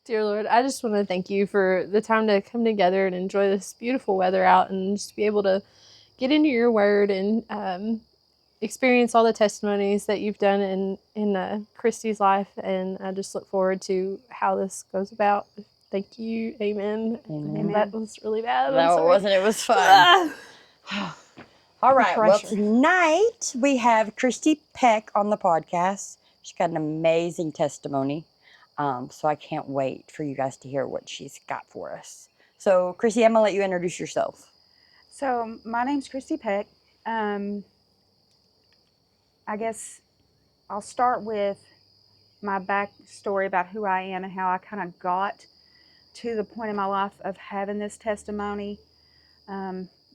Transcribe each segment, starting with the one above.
Dear Lord, I just want to thank you for the time to come together and enjoy this beautiful weather out and just be able to get into your word and experience all the testimonies that you've done in Kristie's life. And I just look forward to how this goes about. Thank you. Amen. Amen. That was really bad. No, it wasn't. It was fun. All right. Well, tonight we have Kristie Peck on the podcast. She's got an amazing testimony. So I can't wait for you guys to hear what she's got for us. So, Kristie, I'm going to let you introduce yourself. So, my name's Kristie Peck. I guess I'll start with my backstory about who I am and how I kind of got to the point in my life of having this testimony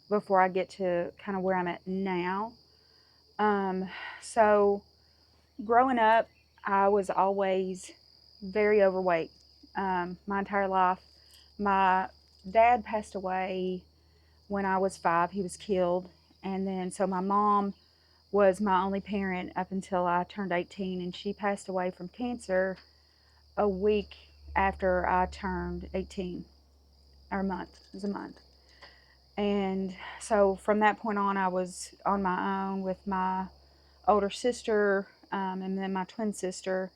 before I get to kind of where I'm at now. So, growing up, I was always very overweight my entire life. My dad passed away when I was 5. He was killed. And then, so my mom was my only parent up until I turned 18. And she passed away from cancer a week after I turned 18. Or a month. It was a month. And so from that point on, I was on my own with my older sister and then my twin sister.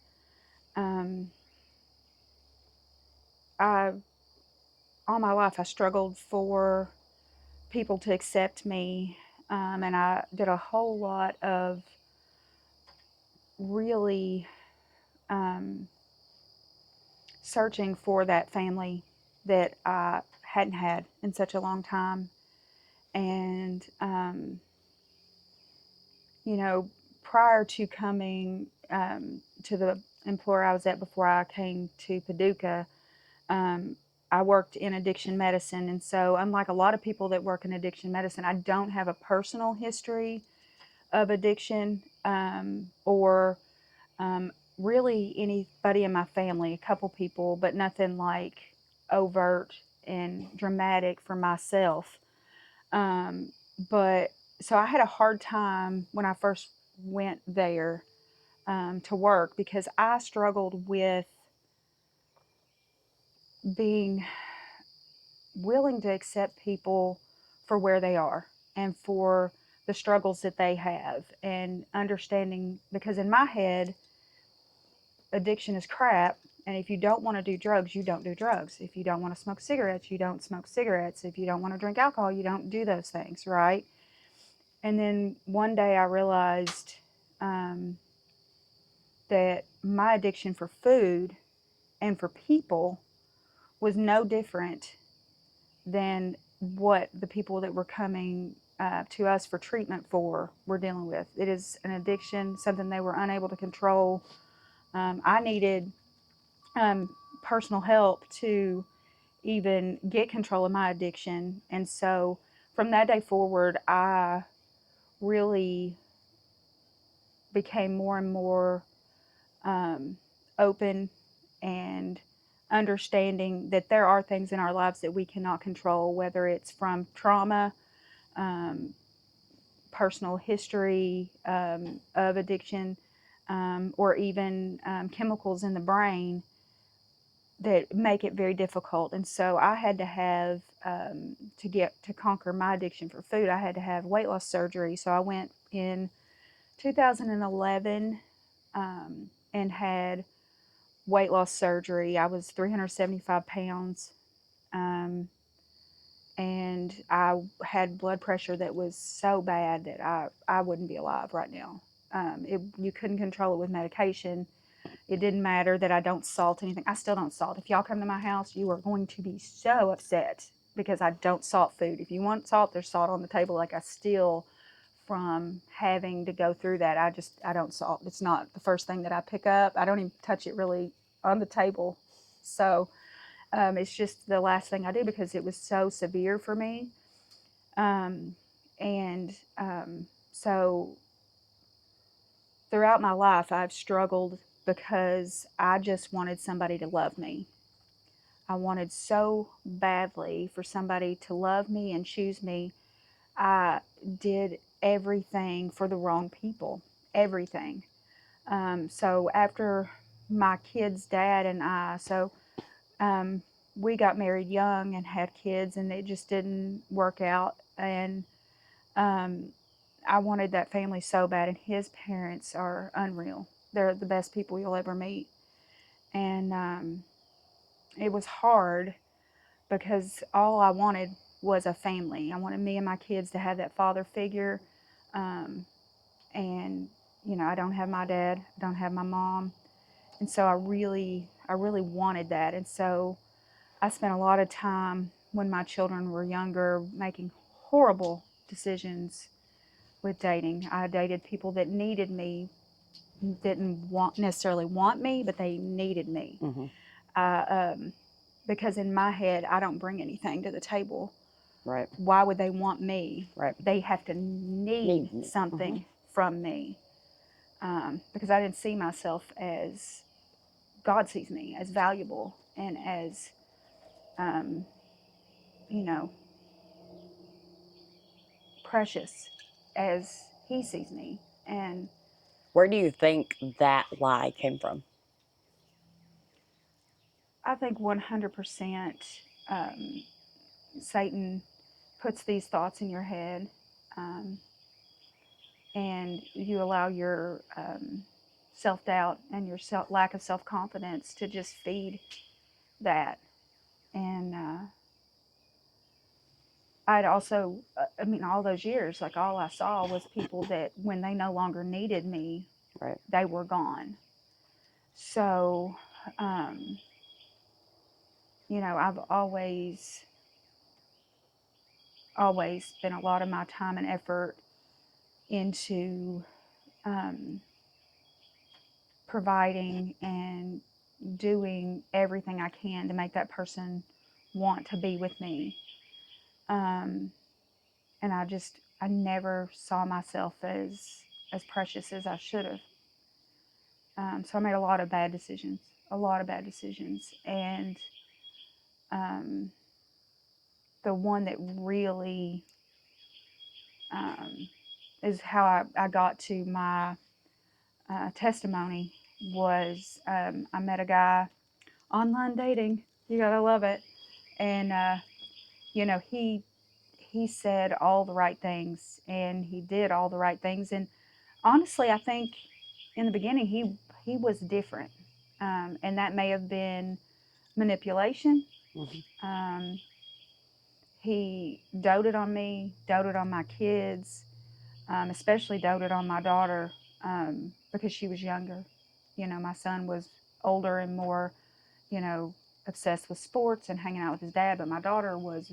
All my life, I struggled for people to accept me, and I did a whole lot of really searching for that family that I hadn't had in such a long time. And, you know, prior to coming to the employer I was at before I came to Paducah, I worked in addiction medicine. And so unlike a lot of people that work in addiction medicine, I don't have a personal history of addiction or really anybody in my family, a couple people, but nothing like overt and dramatic for myself. But so I had a hard time when I first went there to work because I struggled with being willing to accept people for where they are and for the struggles that they have, and understanding, because in my head, addiction is crap. And if you don't want to do drugs, you don't do drugs. If you don't want to smoke cigarettes, you don't smoke cigarettes. If you don't want to drink alcohol, you don't do those things, right? And then one day I realized that my addiction for food and for people was no different than what the people that were coming to us for treatment for were dealing with. It is an addiction, something they were unable to control. I needed personal help to even get control of my addiction. And so from that day forward, I really became more and more open and understanding that there are things in our lives that we cannot control, whether it's from trauma, personal history of addiction, or even chemicals in the brain that make it very difficult. And so I had to have, to conquer my addiction for food, I had to have weight loss surgery. So I went in 2011 and had weight loss surgery. I was 375 pounds. And I had blood pressure that was so bad that I wouldn't be alive right now. You couldn't control it with medication. It didn't matter that I don't salt anything. I still don't salt. If y'all come to my house, you are going to be so upset because I don't salt food. If you want salt, there's salt on the table. Like, I still, from having to go through that, I don't salt. It's not the first thing that I pick up. I don't even touch it really on the table. So it's just the last thing I do because it was so severe for me. So throughout my life, I've struggled because I just wanted somebody to love me. I wanted so badly for somebody to love me and choose me. I did everything for the wrong people, everything. So after my kid's dad and I, so we got married young and had kids, and it just didn't work out. And um, I wanted that family so bad, and his parents are unreal. They're the best people you'll ever meet. And it was hard because all I wanted was a family. I wanted me and my kids to have that father figure. Um, and, I don't have my dad, I don't have my mom. And so I really wanted that. And so I spent a lot of time when my children were younger making horrible decisions with dating. I dated people that needed me, didn't necessarily want me, but they needed me. Mm-hmm. Because in my head, I don't bring anything to the table. Right. Why would they want me? Right. They have to need Me. something from me. Because I didn't see myself as God sees me, as valuable and as, um, you know, precious as He sees me. And Where do you think that lie came from? I think 100% Satan puts these thoughts in your head, um, and you allow your self doubt and your lack of self confidence to just feed that. And I'd also, all those years, like all I saw was people that when they no longer needed me, Right. they were gone. So, um, I've always spent a lot of my time and effort into um, providing and doing everything I can to make that person want to be with me. Um, and I never saw myself as precious as I should have. So I made a lot of bad decisions. And um, the one that really um, is how I got to my testimony was I met a guy online dating. You gotta love it. And he said all the right things and he did all the right things. And honestly, I think in the beginning he was different, and that may have been manipulation. Mm-hmm. He doted on me, doted on my kids, especially doted on my daughter, because she was younger. My son was older and more, you know, obsessed with sports and hanging out with his dad, but my daughter was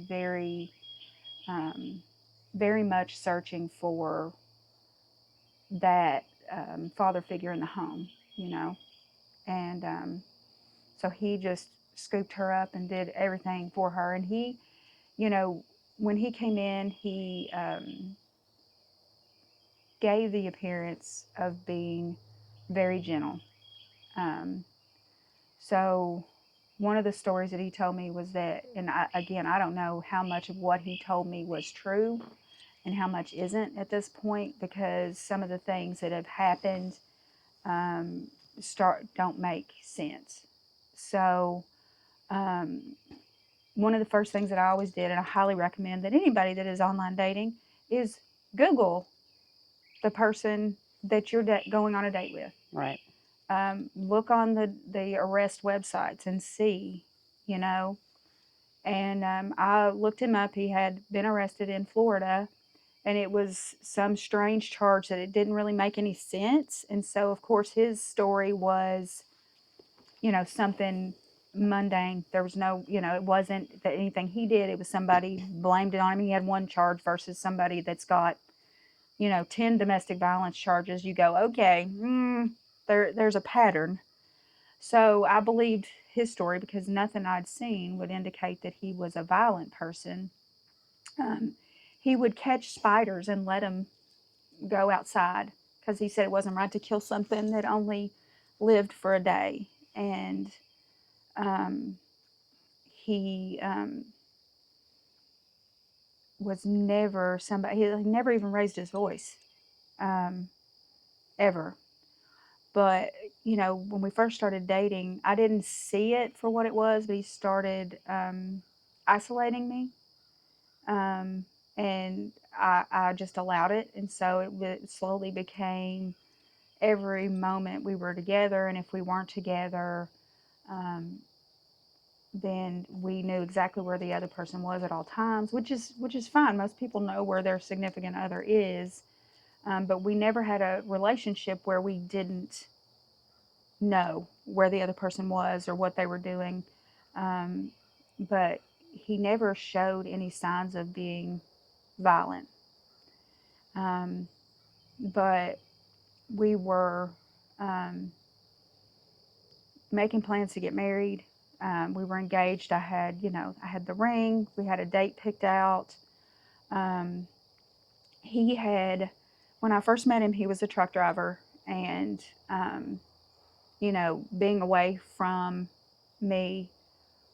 um, very much searching for that father figure in the home, and so he just scooped her up and did everything for her. And he, you know, when he came in, he gave the appearance of being very gentle. Um, so one of the stories that he told me was that, and I don't know how much of what he told me was true and how much isn't at this point, because some of the things that have happened um, don't make sense. So um, one of the first things that I always did, and I highly recommend that anybody that is online dating, is Google the person that you're going on a date with. Right. Look on the arrest websites and see, you know. And I looked him up. He had been arrested in Florida, and it was some strange charge that it didn't really make any sense. And so, of course, his story was, something mundane. There was no, it wasn't that anything he did. It was somebody blamed it on him. He had one charge versus somebody that's got, 10 domestic violence charges. You go, okay, there's a pattern. So I believed his story because nothing I'd seen would indicate that he was a violent person. Um, he would catch spiders and let them go outside because he said it wasn't right to kill something that only lived for a day. And um, he was never somebody, he never even raised his voice, um, ever. But, you know, when we first started dating, I didn't see it for what it was, but he started isolating me. And I just allowed it. And so it slowly became every moment we were together. And if we weren't together, um, then we knew exactly where the other person was at all times, which is fine. Most people know where their significant other is, but we never had a relationship where we didn't know where the other person was or what they were doing. Um, but he never showed any signs of being violent. Um, but we were um, making plans to get married. We were engaged. I had the ring. We had a date picked out. Um, he had, when I first met him, he was a truck driver, and being away from me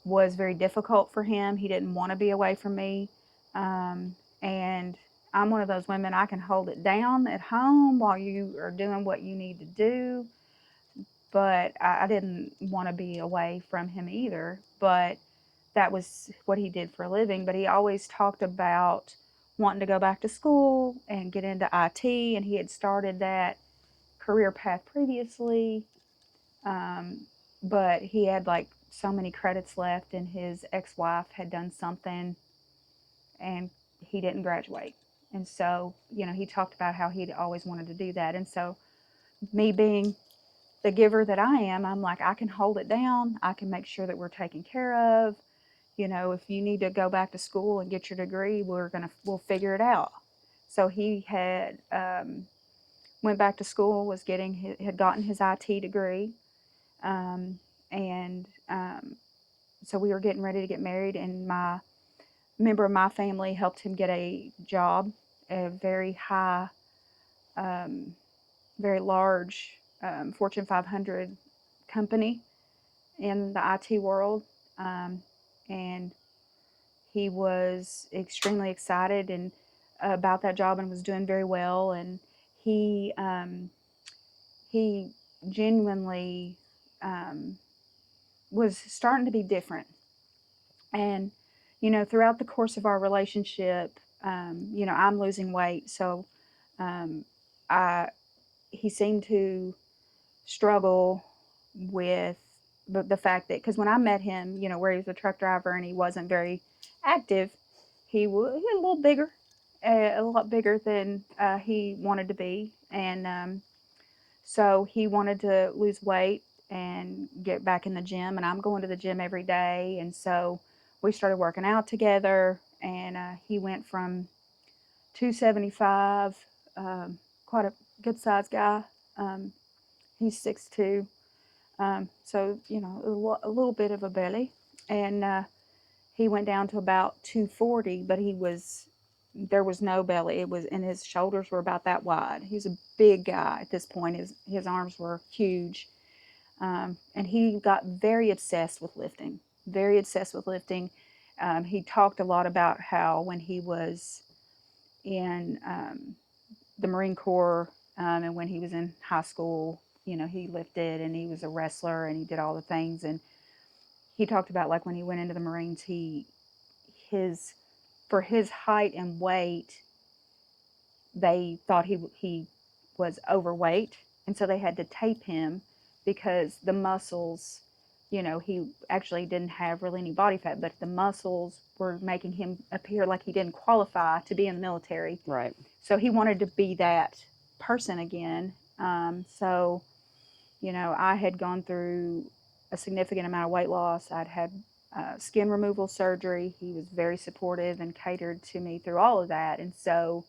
was very difficult for him. He didn't want to be away from me, and I'm one of those women, I can hold it down at home while you are doing what you need to do, but I didn't want to be away from him either. But that was what he did for a living. But he always talked about wanting to go back to school and get into IT, and he had started that career path previously. Um, but he had like so many credits left, and his ex-wife had done something, and he didn't graduate. And so, he talked about how he'd always wanted to do that. And so, me being the giver that I am, I'm like, I can hold it down. I can make sure that we're taken care of. If you need to go back to school and get your degree, we'll figure it out. So he had went back to school, had gotten his IT degree, um, and so we were getting ready to get married. And my member of my family helped him get a job, a very high, um, very large Fortune 500 company in the IT world, and he was extremely excited and about that job and was doing very well. And he genuinely was starting to be different. And throughout the course of our relationship, I'm losing weight, so um, I he seemed to struggle with the fact that, because when I met him, where he was a truck driver and he wasn't very active, he was a little bigger, a lot bigger than he wanted to be. And so he wanted to lose weight and get back in the gym, and I'm going to the gym every day. And so we started working out together, and he went from 275, quite a good sized guy. He's 6'2", so a little bit of a belly, and he went down to about 240, but there was no belly. And his shoulders were about that wide. He was a big guy at this point. His arms were huge, and he got very obsessed with lifting. Very obsessed with lifting. He talked a lot about how when he was in the Marine Corps, and when he was in high school, he lifted and he was a wrestler and he did all the things. And he talked about, like, when he went into the Marines, for his height and weight, they thought he was overweight, and so they had to tape him because the muscles, he actually didn't have really any body fat, but the muscles were making him appear like he didn't qualify to be in the military. Right. So he wanted to be that person again. So, I had gone through a significant amount of weight loss. I'd had skin removal surgery. He was very supportive and catered to me through all of that. And so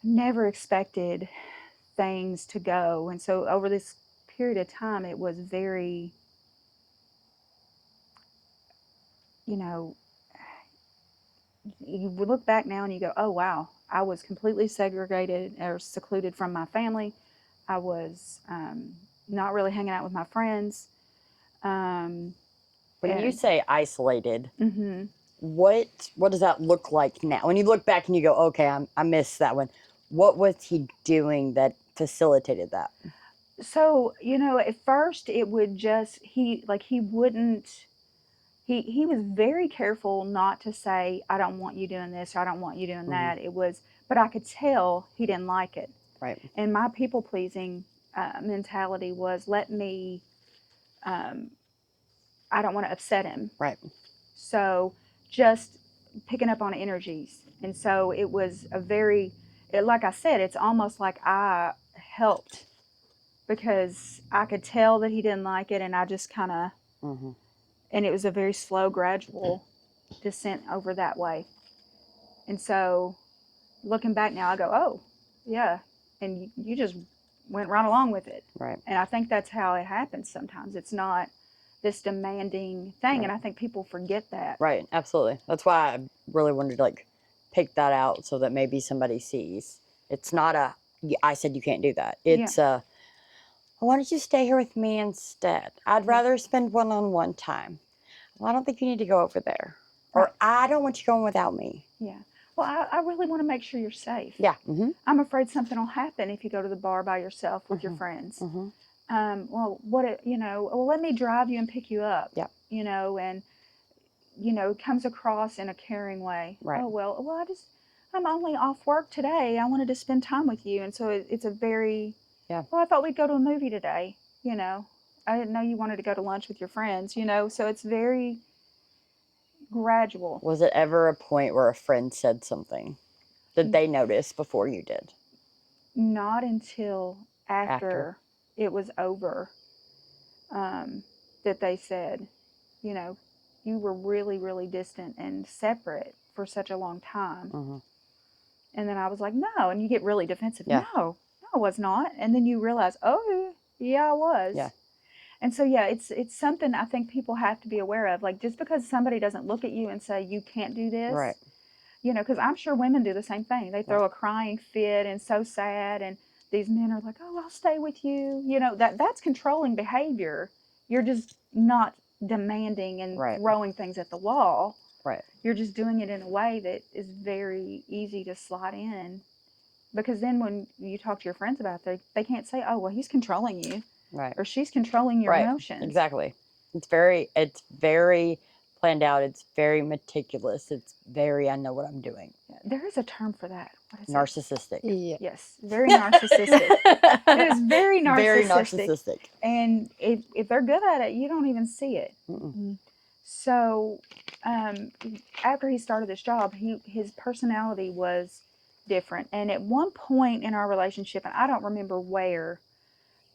never expected things to go. And so over this period of time, it was very, you look back now and you go, oh, wow, I was completely segregated or secluded from my family. I was not really hanging out with my friends. When you say isolated, mm-hmm. what does that look like now? When you look back and you go, okay, I missed that one. What was he doing that facilitated that? So, at first it would just, he wouldn't, he was very careful not to say, I don't want you doing this, or I don't want you doing that. It was, but I could tell he didn't like it. Right. And my people pleasing mentality was, I don't want to upset him. Right. So just picking up on energies. And so it was like I said, it's almost like I helped, because I could tell that he didn't like it, and I just kind of, and it was a very slow, gradual descent over that way. And so looking back now, I go, oh, yeah. And you just went right along with it. Right. And I think that's how it happens sometimes. It's not this demanding thing. Right. And I think people forget that. Right. Absolutely. That's why I really wanted to pick that out, so that maybe somebody sees. It's not I said you can't do that. It's why don't you stay here with me instead? I'd rather spend one-on-one time. Well, I don't think you need to go over there. Right. Or I don't want you going without me. Yeah. Well, I really want to make sure you're safe. Yeah. I'm afraid something will happen if you go to the bar by yourself with your friends. Well, let me drive you and pick you up. Yeah. And, it comes across in a caring way. Right. Oh, well, I'm only off work today. I wanted to spend time with you. And so it's a very, well, I thought we'd go to a movie today. I didn't know you wanted to go to lunch with your friends, so it's very gradual. Was it ever a point where a friend said something that they noticed before you did? Not until after it was over, that they said, you were really, really distant and separate for such a long time. And then I was like, no. And you get really defensive. Yeah. No, I was not. And then you realize, oh, yeah, I was. Yeah. And so, yeah, it's something I think people have to be aware of. Like, just because somebody doesn't look at you and say, you can't do this. Right. Because I'm sure women do the same thing. They throw a crying fit and so sad. And these men are like, oh, I'll stay with you. That's controlling behavior. You're just not demanding and throwing things at the wall. Right. You're just doing it in a way that is very easy to slide in. Because then when you talk to your friends about it, they can't say, oh, well, he's controlling you. Right. Or she's controlling your emotions. Exactly. It's very planned out. It's very meticulous. It's very, I know what I'm doing. There is a term for that. What is it? Narcissistic. Yeah. Yes. Very narcissistic. It is very narcissistic. Very narcissistic. And if they're good at it, you don't even see it. So after he started this job, his personality was different. And at one point in our relationship, and I don't remember where,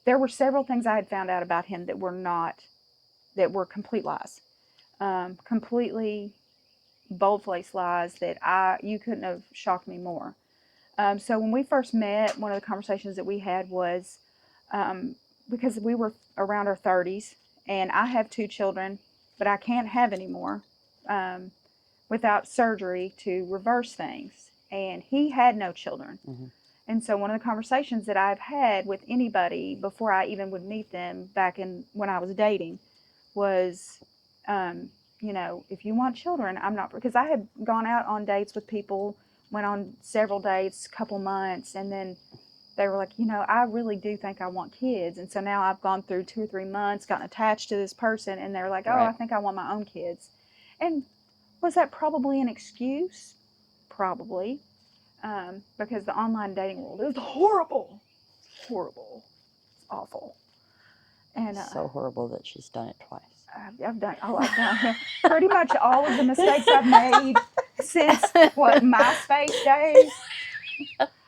there were several things I had found out about him that were complete lies. Completely bold-faced lies that you couldn't have shocked me more. So when we first met, one of the conversations that we had was, because we were around our 30s, and I have 2 children, but I can't have any more without surgery to reverse things. And he had no children. And so one of the conversations that I've had with anybody before I even would meet them back when I was dating was, if you want children, I'm not, because I had gone out on dates with people, went on several dates, couple months, and then they were like, I really do think I want kids. And so now I've gone through 2 or 3 months, gotten attached to this person, and they're like, oh, I think I want my own kids. And was that probably an excuse? Probably. Because the online dating world is horrible. Horrible. It's awful. And so horrible that she's done it twice. I've done pretty much all of the mistakes I've made since MySpace days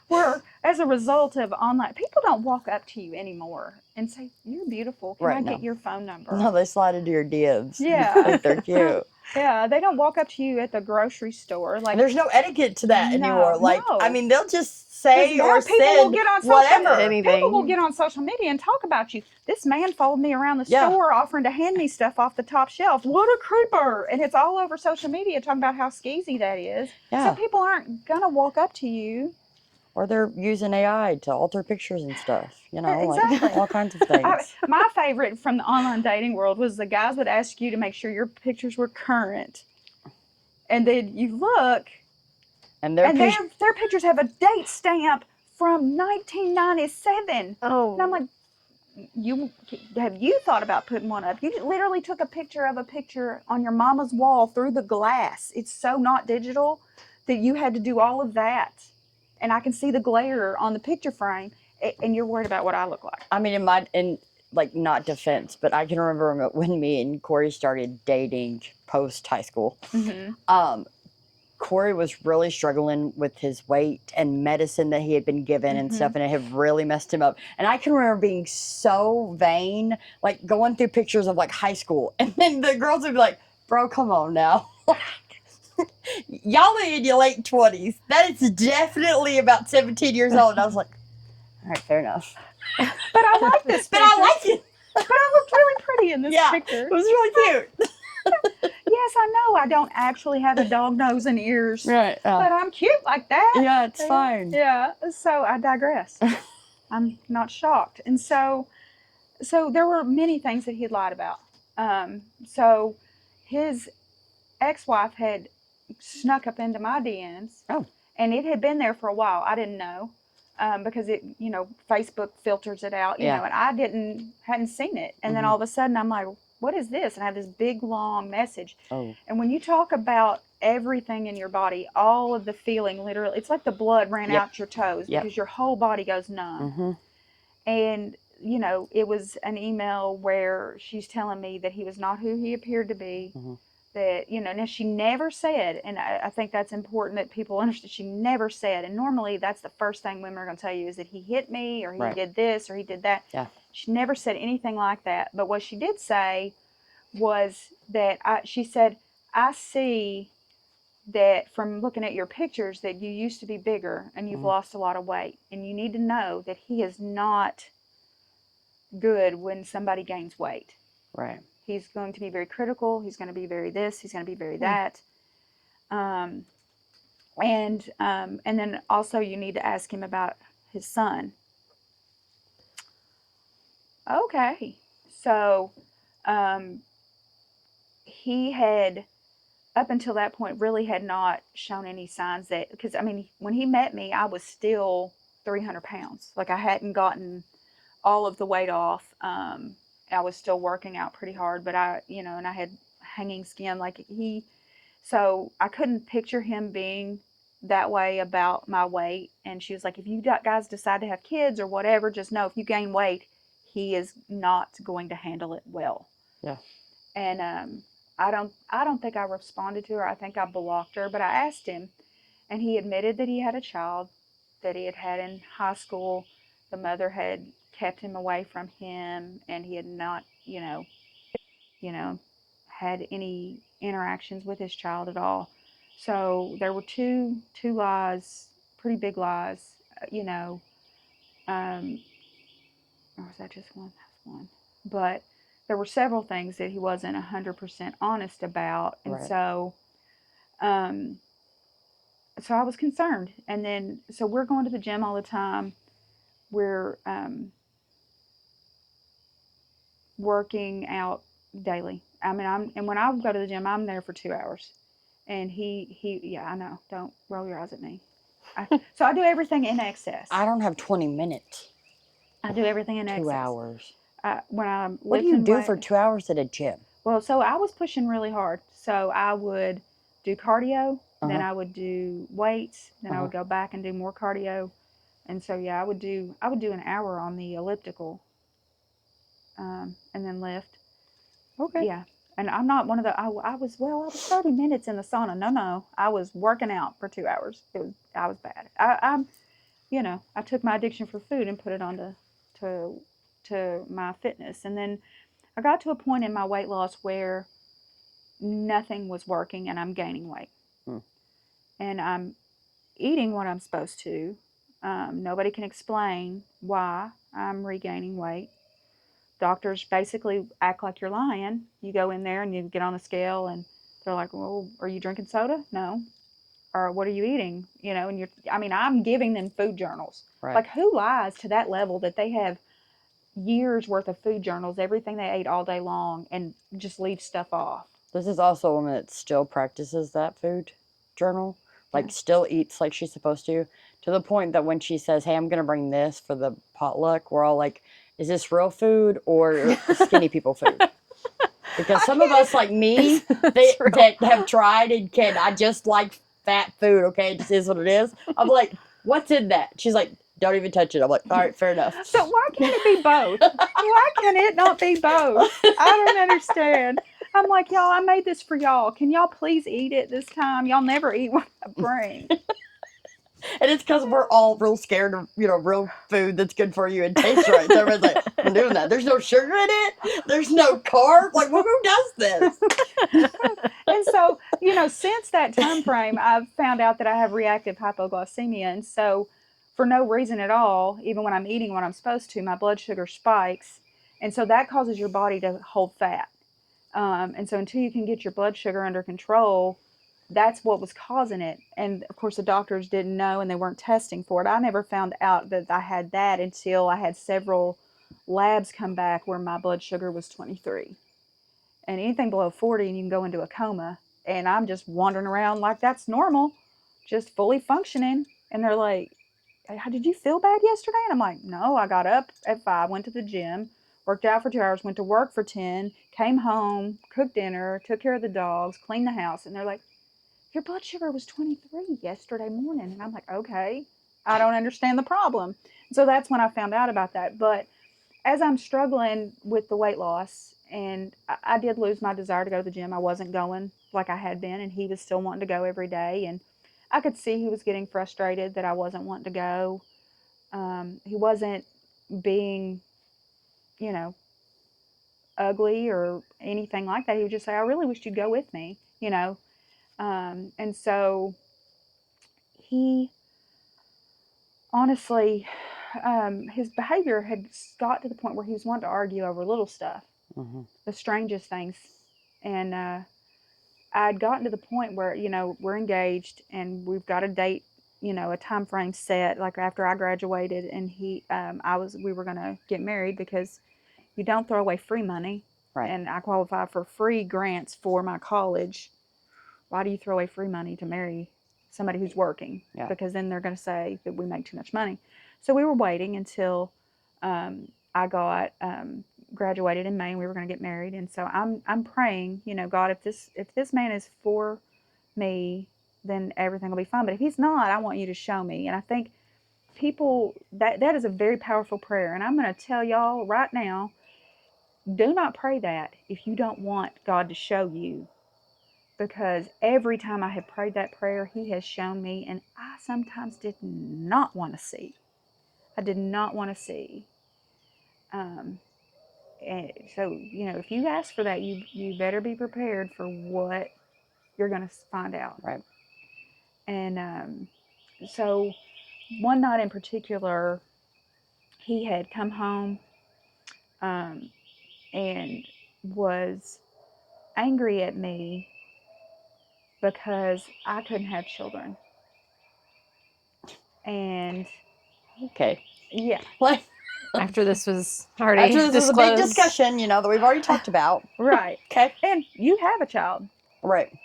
were as a result of online. People don't walk up to you anymore and say, you're beautiful. Can I get your phone number? No, they slide into your DMs. Yeah. Think they're cute. Yeah, they don't walk up to you at the grocery store. And there's no etiquette to that anymore. No. I mean, they'll just say or people send will get on whatever. Anything. People will get on social media and talk about you. This man followed me around the store offering to hand me stuff off the top shelf. What a creeper. And it's all over social media talking about how skeezy that is. Yeah. So people aren't going to walk up to you. Or they're using AI to alter pictures and stuff. Exactly. All kinds of things. My favorite from the online dating world was the guys would ask you to make sure your pictures were current. And then you look, and their pictures have a date stamp from 1997. Oh. And I'm like, have you thought about putting one up? You literally took a picture of a picture on your mama's wall through the glass. It's so not digital that you had to do all of that. And I can see the glare on the picture frame, and you're worried about what I look like. I mean, in like, not defense, but I can remember when me and Corey started dating post high school. Corey was really struggling with his weight and medicine that he had been given and stuff, and it had really messed him up. And I can remember being so vain, like going through pictures of like high school, and then the girls would be like, "Bro, come on now." Y'all are in your late 20s. That is definitely about 17 years old. And I was like, all right, fair enough. But I like this picture. But I like it. But I looked really pretty in this picture. It was really cute. Yes, I know I don't actually have a dog nose and ears. Right. But I'm cute like that. Yeah, it's fine. Yeah. So I digress. I'm not shocked. And so there were many things that he had lied about. So his ex-wife had snuck up into my DMs. Oh. And it had been there for a while. I didn't know. Because it, Facebook filters it out, you know, and I hadn't seen it. And then all of a sudden I'm like, what is this? And I have this big, long message. Oh. And when you talk about everything in your body, all of the feeling, literally, it's like the blood ran out your toes because your whole body goes numb. And, it was an email where she's telling me that he was not who he appeared to be. That, now she never said, and I think that's important that people understand, she never said, and normally that's the first thing women are going to tell you is that he hit me, or he did this, or he did that. Yeah. She never said anything like that. But what she did say was that she said, I see that from looking at your pictures that you used to be bigger and you've lost a lot of weight. And you need to know that he is not good when somebody gains weight. Right. He's going to be very critical. He's going to be very this. He's going to be very that. And then also you need to ask him about his son. Okay. So he had, up until that point, really had not shown any signs that, because, I mean, when he met me, I was still 300 pounds. Like, I hadn't gotten all of the weight off. I was still working out pretty hard, but and I had hanging skin so I couldn't picture him being that way about my weight. And she was like, if you guys decide to have kids or whatever, just know if you gain weight, he is not going to handle it well. Yeah. And I don't think I responded to her. I think I blocked her, but I asked him, and he admitted that he had a child that he had in high school. The mother had kept him away from him, and he had not, had any interactions with his child at all. So there were two lies, pretty big lies, or was that just one? That's one. But there were several things that he wasn't 100% honest about, and so I was concerned. And then, so we're going to the gym all the time. We're working out daily. I mean, and when I go to the gym, I'm there for 2 hours. And yeah, I know. Don't roll your eyes at me. So I do everything in excess. I don't have 20 minutes. I do everything in excess. 2 hours. What do you do for 2 hours at a gym? Well, so I was pushing really hard. So I would do cardio, then I would do weights, then I would go back and do more cardio. And so, yeah, I would do an hour on the elliptical, and then lift. Okay. Yeah. And I'm not one of the, I was 30 minutes in the sauna. No, I was working out for 2 hours. I was bad. I took my addiction for food and put it on to my fitness. And then I got to a point in my weight loss where nothing was working and I'm gaining weight. And I'm eating what I'm supposed to. Nobody can explain why I'm regaining weight. Doctors basically act like you're lying. You go in there and you get on the scale and they're like, well, are you drinking soda? No. Or what are you eating? And I'm giving them food journals. Right. Like, who lies to that level that they have years worth of food journals, everything they ate all day long, and just leave stuff off? This is also a woman that still practices that food journal. Like, still eats like she's supposed to the point that when she says, hey, I'm going to bring this for the potluck, we're all like, is this real food or skinny people food? Because some of us, like me, that have tried and I just like fat food, okay? It just is what it is. I'm like, what's in that? She's like, don't even touch it. I'm like, all right, fair enough. So why can't it be both? Why can it not be both? I don't understand. I'm like, y'all, I made this for y'all. Can y'all please eat it this time? Y'all never eat what I bring. And it's because we're all real scared of, real food that's good for you and tastes right. So everyone's like, I'm doing that. There's no sugar in it. There's no carb. Like, well, who does this? And so, since that time frame, I've found out that I have reactive hypoglycemia. And so, for no reason at all, even when I'm eating what I'm supposed to, my blood sugar spikes. And so that causes your body to hold fat. And so until you can get your blood sugar under control, that's what was causing it. And of course, the doctors didn't know and they weren't testing for it. I never found out that I had that until I had several labs come back where my blood sugar was 23. And anything below 40, and you can go into a coma. And I'm just wandering around like that's normal, just fully functioning. And they're like, "How did you feel bad yesterday?" And I'm like, "No, I got up at 5, went to the gym, worked out for 2 hours, went to work for 10, came home, cooked dinner, took care of the dogs, cleaned the house." And they're like, "Your blood sugar was 23 yesterday morning." And I'm like, "Okay, I don't understand the problem." So that's when I found out about that. But as I'm struggling with the weight loss, and I did lose my desire to go to the gym. I wasn't going like I had been, and he was still wanting to go every day. And I could see he was getting frustrated that I wasn't wanting to go. He wasn't being, you know, ugly or anything like that. He would just say, "I really wish you'd go with me," And so he honestly, his behavior had got to the point where he was wanting to argue over little stuff, the strangest things. And I'd gotten to the point where, we're engaged and we've got a date, a time frame set, like after I graduated, and we were going to get married because you don't throw away free money. Right. And I qualify for free grants for my college. Why do you throw away free money to marry somebody who's working? Yeah. Because then they're going to say that we make too much money. So we were waiting until I got graduated in May, and we were going to get married. And so I'm praying, God, if this man is for me, then everything will be fine. But if he's not, I want you to show me. And I think people, that is a very powerful prayer. And I'm going to tell y'all right now, do not pray that if you don't want God to show you. Because every time I have prayed that prayer, he has shown me, and I sometimes did not want to see. I did not want to see. And so, if you ask for that, you better be prepared for what you're going to find out. Right. And so one night in particular, he had come home and was angry at me because I couldn't have children. And okay, yeah, like after this was already after this was a big disclosed. discussion, that we've already talked about. right. Okay, And you have a child, right.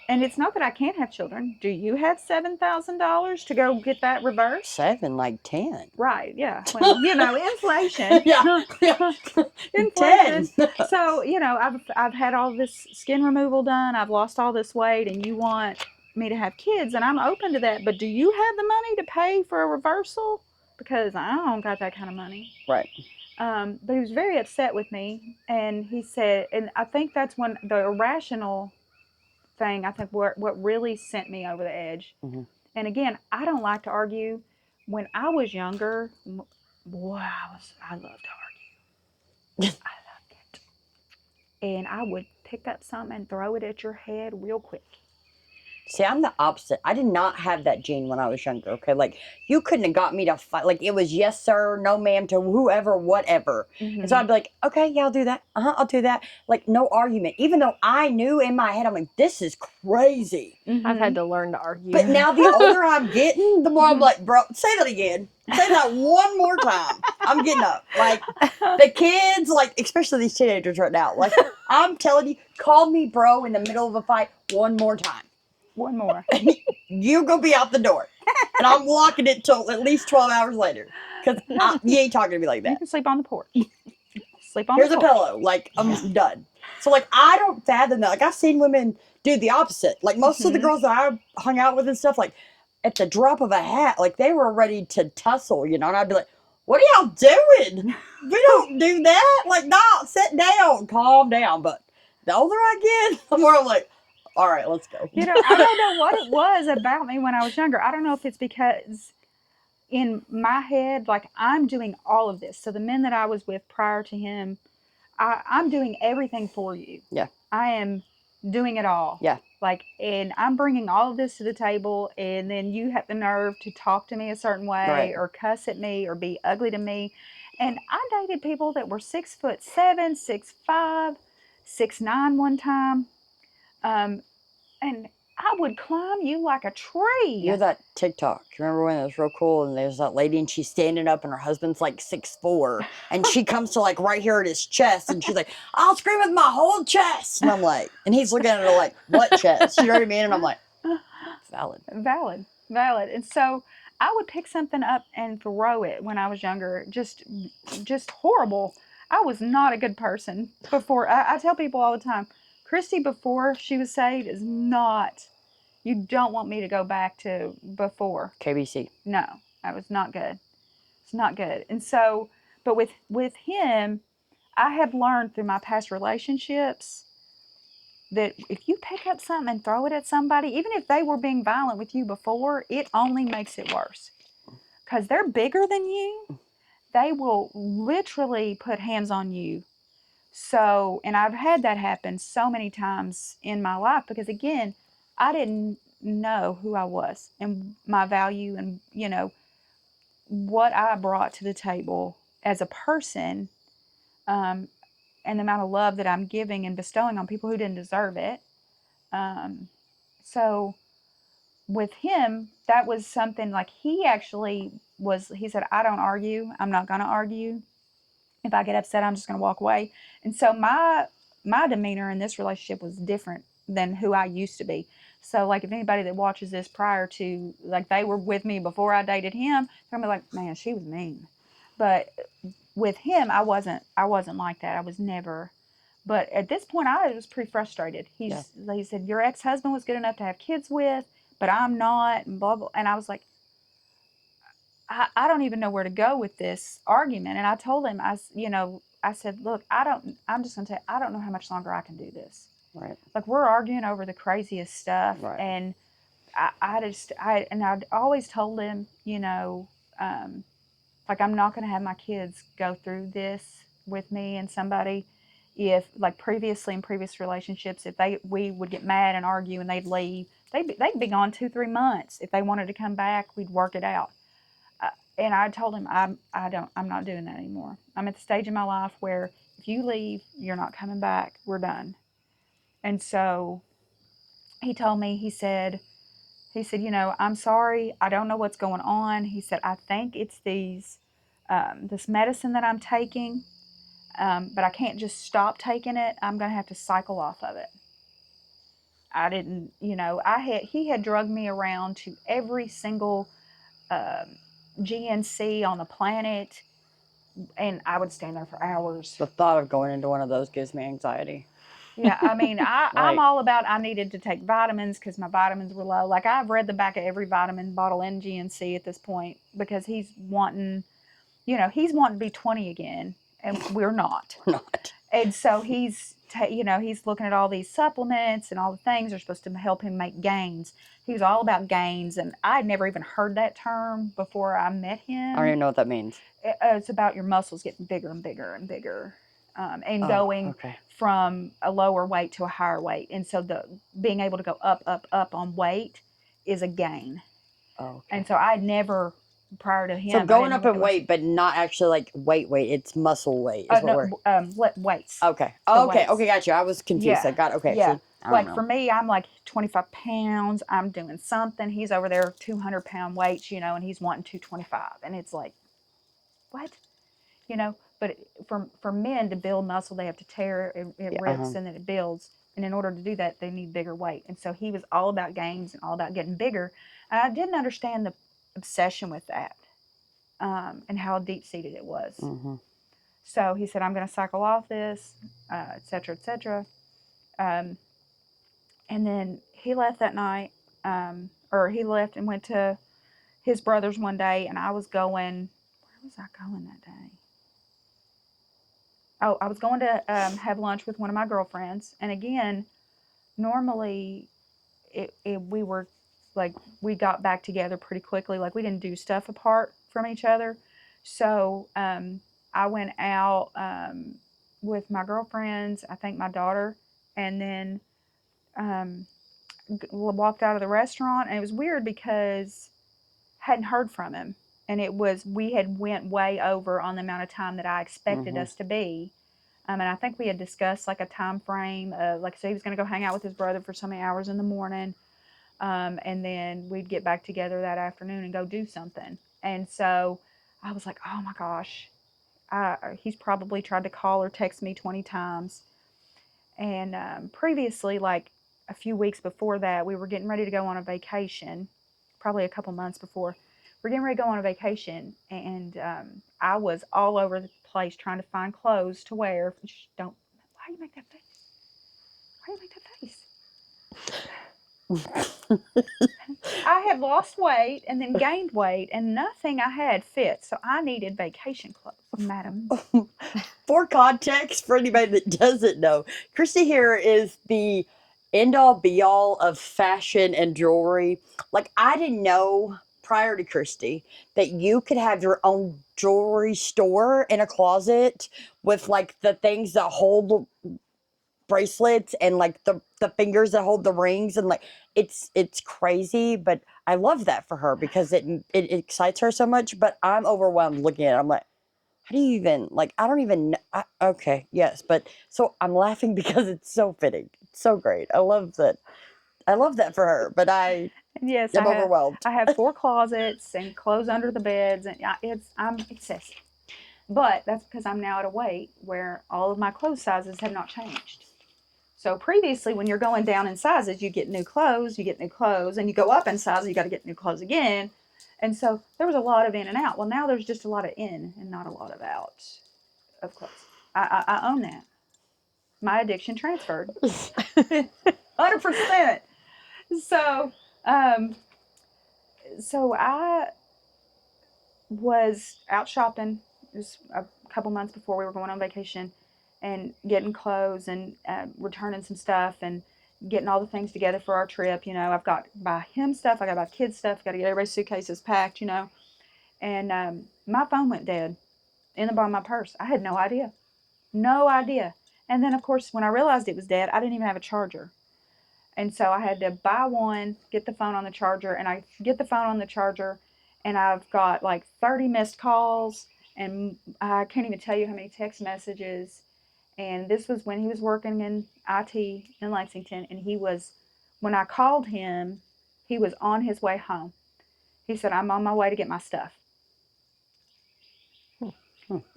And it's not that I can't have children. Do you have $7,000 to go get that reversed? 7, like 10. Right. Yeah. Well, inflation. yeah. Inflation. 10. So I've had all this skin removal done. I've lost all this weight, and you want me to have kids, and I'm open to that. But do you have the money to pay for a reversal? Because I don't got that kind of money. Right. But he was very upset with me, and he said, and I think that's when the irrational thing, I think what really sent me over the edge. Mm-hmm. And again, I don't like to argue. When I was younger, boy, I loved to argue. I loved it. And I would pick up something and throw it at your head real quick. See, I'm the opposite. I did not have that gene when I was younger, okay? Like, you couldn't have got me to fight. Like, it was yes, sir, no, ma'am, to whoever, whatever. Mm-hmm. And so I'd be like, okay, yeah, I'll do that. I'll do that. Like, no argument. Even though I knew in my head, I'm like, this is crazy. Mm-hmm. I've had to learn to argue. But now the older I'm getting, the more I'm like, bro, say that again. Say that one more time. I'm getting up. Like, the kids, like, especially these teenagers right now. Like, I'm telling you, call me bro in the middle of a fight one more time. One more. You go be out the door. And I'm locking it till at least 12 hours later. Because you ain't talking to me like You that. can sleep on the porch. Sleep on Here's the a porch. pillow. Like, I'm done. So, like, I don't fathom that. Like, I've seen women do the opposite. Like, most of the girls that I hung out with and stuff, like, at the drop of a hat, like, they were ready to tussle, you know? And I'd be like, what are y'all doing? We don't do that. Like, no, sit down. Calm down. But the older I get, the more I'm like, all right, let's go. You know, I don't know what it was about me when I was younger. I don't know if it's because in my head, like I'm doing all of this. So the men that I was with prior to him, I'm doing everything for you. Yeah. I am doing it all. Yeah. Like, and I'm bringing all of this to the table, and then you have the nerve to talk to me a certain way, Right. or cuss at me, or be ugly to me. And I dated people that were 6'7", 6'5", 6'9" one time. And I would climb you like a tree. You're that TikTok. Remember when it was real cool and there's that lady and she's standing up and her husband's like 6'4" and she comes to like right here at his chest and she's like, I'll scream with my whole chest. And I'm like, and he's looking at her like, what chest? You know what I mean? And I'm like, valid. Valid. And so I would pick something up and throw it when I was younger. Just horrible. I was not a good person before. I tell people all the time, Kristie before she was saved is not. You don't want me to go back to before. KBC. No, that was not good. It's not good. And so, but with him, I have learned through my past relationships that if you pick up something and throw it at somebody, even if they were being violent with you before, it only makes it worse. Because they're bigger than you, they will literally put hands on you. So, and I've had that happen so many times in my life because, again, I didn't know who I was and my value and, you know, what I brought to the table as a person, and the amount of love that I'm giving and bestowing on people who didn't deserve it. So with him, that was something like he actually was, he said, I don't argue. I'm not going to argue. If I get upset, I'm just going to walk away. And so my demeanor in this relationship was different than who I used to be. So like if anybody that watches this prior to, like they were with me before I dated him, they're going to be like, man, she was mean. But with him, I wasn't like that. I was never. But at this point, I was pretty frustrated. He said, your ex-husband was good enough to have kids with, but I'm not, and blah, blah. And I was like, I don't even know where to go with this argument. And I told him, I said, look, I'm just going to tell you, I don't know how much longer I can do this. Right. Like we're arguing over the craziest stuff. Right. And I'd always told him, like I'm not going to have my kids go through this with me and somebody. If like previously in previous relationships, if we would get mad and argue and they'd leave, they'd be gone 2-3 months. If they wanted to come back, we'd work it out. And I told him I'm not doing that anymore. I'm at the stage in my life where if you leave, you're not coming back. We're done. And so he told me, he said, I'm sorry. I don't know what's going on. He said, I think it's this medicine that I'm taking, but I can't just stop taking it. I'm going to have to cycle off of it. I didn't, he had drugged me around to every single GNC on the planet, and I would stand there for hours. The thought of going into one of those gives me anxiety. Yeah, I mean, I'm all about, I needed to take vitamins because my vitamins were low. Like, I've read the back of every vitamin bottle in GNC at this point because he's wanting to be 20 again, and we're not. We're not. And so he's looking at all these supplements and all the things that are supposed to help him make gains. He was all about gains, and I had never even heard that term before I met him. I don't even know what that means. It's about your muscles getting bigger and bigger and bigger, and going from a lower weight to a higher weight. And so being able to go up, up, up on weight is a gain. Oh, okay. And so I never, prior to him. So going up in weight, but not actually like weight, it's muscle weight. Is weights. Okay. Weights. Okay, got you. I was confused. Yeah. I got, okay. Yeah. See, like for me, I'm like 25 pounds. I'm doing something. He's over there 200-pound weights, and he's wanting 225. And it's like, what? But for men to build muscle, they have to tear it rips and then it builds. And in order to do that, they need bigger weight. And so he was all about gains and all about getting bigger. And I didn't understand the obsession with that, and how deep-seated it was. Mm-hmm. So he said, I'm going to cycle off this, et cetera, et cetera. Um, and then he left that night, or he left and went to his brother's one day, and I was going, where was I going that day? Oh, I was going to have lunch with one of my girlfriends. And again, normally we were like, we got back together pretty quickly. Like, we didn't do stuff apart from each other. So I went out with my girlfriends, I think my daughter, and then walked out of the restaurant. And it was weird because I hadn't heard from him. And it was, we had went way over on the amount of time that I expected us to be. And I think we had discussed like a time frame, like, so he was going to go hang out with his brother for so many hours in the morning. And then we'd get back together that afternoon and go do something. And so I was like, oh my gosh, he's probably tried to call or text me 20 times. And previously, like a few weeks before that, we were getting ready to go on a vacation, probably a couple months before. We're getting ready to go on a vacation, and I was all over the place trying to find clothes to wear. Don't, why do you make that face? Why do you make that face? I had lost weight and then gained weight, and nothing I had fit, so I needed vacation clothes, madam. For context, for anybody that doesn't know, Kristie here is the end all be all of fashion and jewelry. Like, I didn't know prior to Kristie that you could have your own jewelry store in a closet with like the things that hold bracelets and like the fingers that hold the rings, and like it's crazy, but I love that for her because it excites her so much. But I'm overwhelmed looking at it. I'm like, how do you even, like, I don't even know. Okay, yes, but so I'm laughing because it's so fitting. It's so great. I love that. I love that for her, but I Yes, am overwhelmed. I have 4 closets and clothes under the beds, and I'm excessive. But that's because I'm now at a weight where all of my clothes sizes have not changed. So previously, when you're going down in sizes, you get new clothes, and you go up in size, you got to get new clothes again. And so there was a lot of in and out. Well, now there's just a lot of in and not a lot of out of clothes. I own that. My addiction transferred. 100%. So, um, so I was out shopping. It was a couple months before we were going on vacation, and getting clothes and returning some stuff and getting all the things together for our trip. You know, I've got to buy him stuff. I got to buy kids stuff. Got to get everybody's suitcases packed. You know, and my phone went dead in the bottom of my purse. I had no idea. No idea. And then, of course, when I realized it was dead, I didn't even have a charger. And so I had to buy one, get the phone on the charger, and I get the phone on the charger, and I've got like 30 missed calls, and I can't even tell you how many text messages. And this was when he was working in IT in Lexington, and when I called him, he was on his way home. He said, I'm on my way to get my stuff.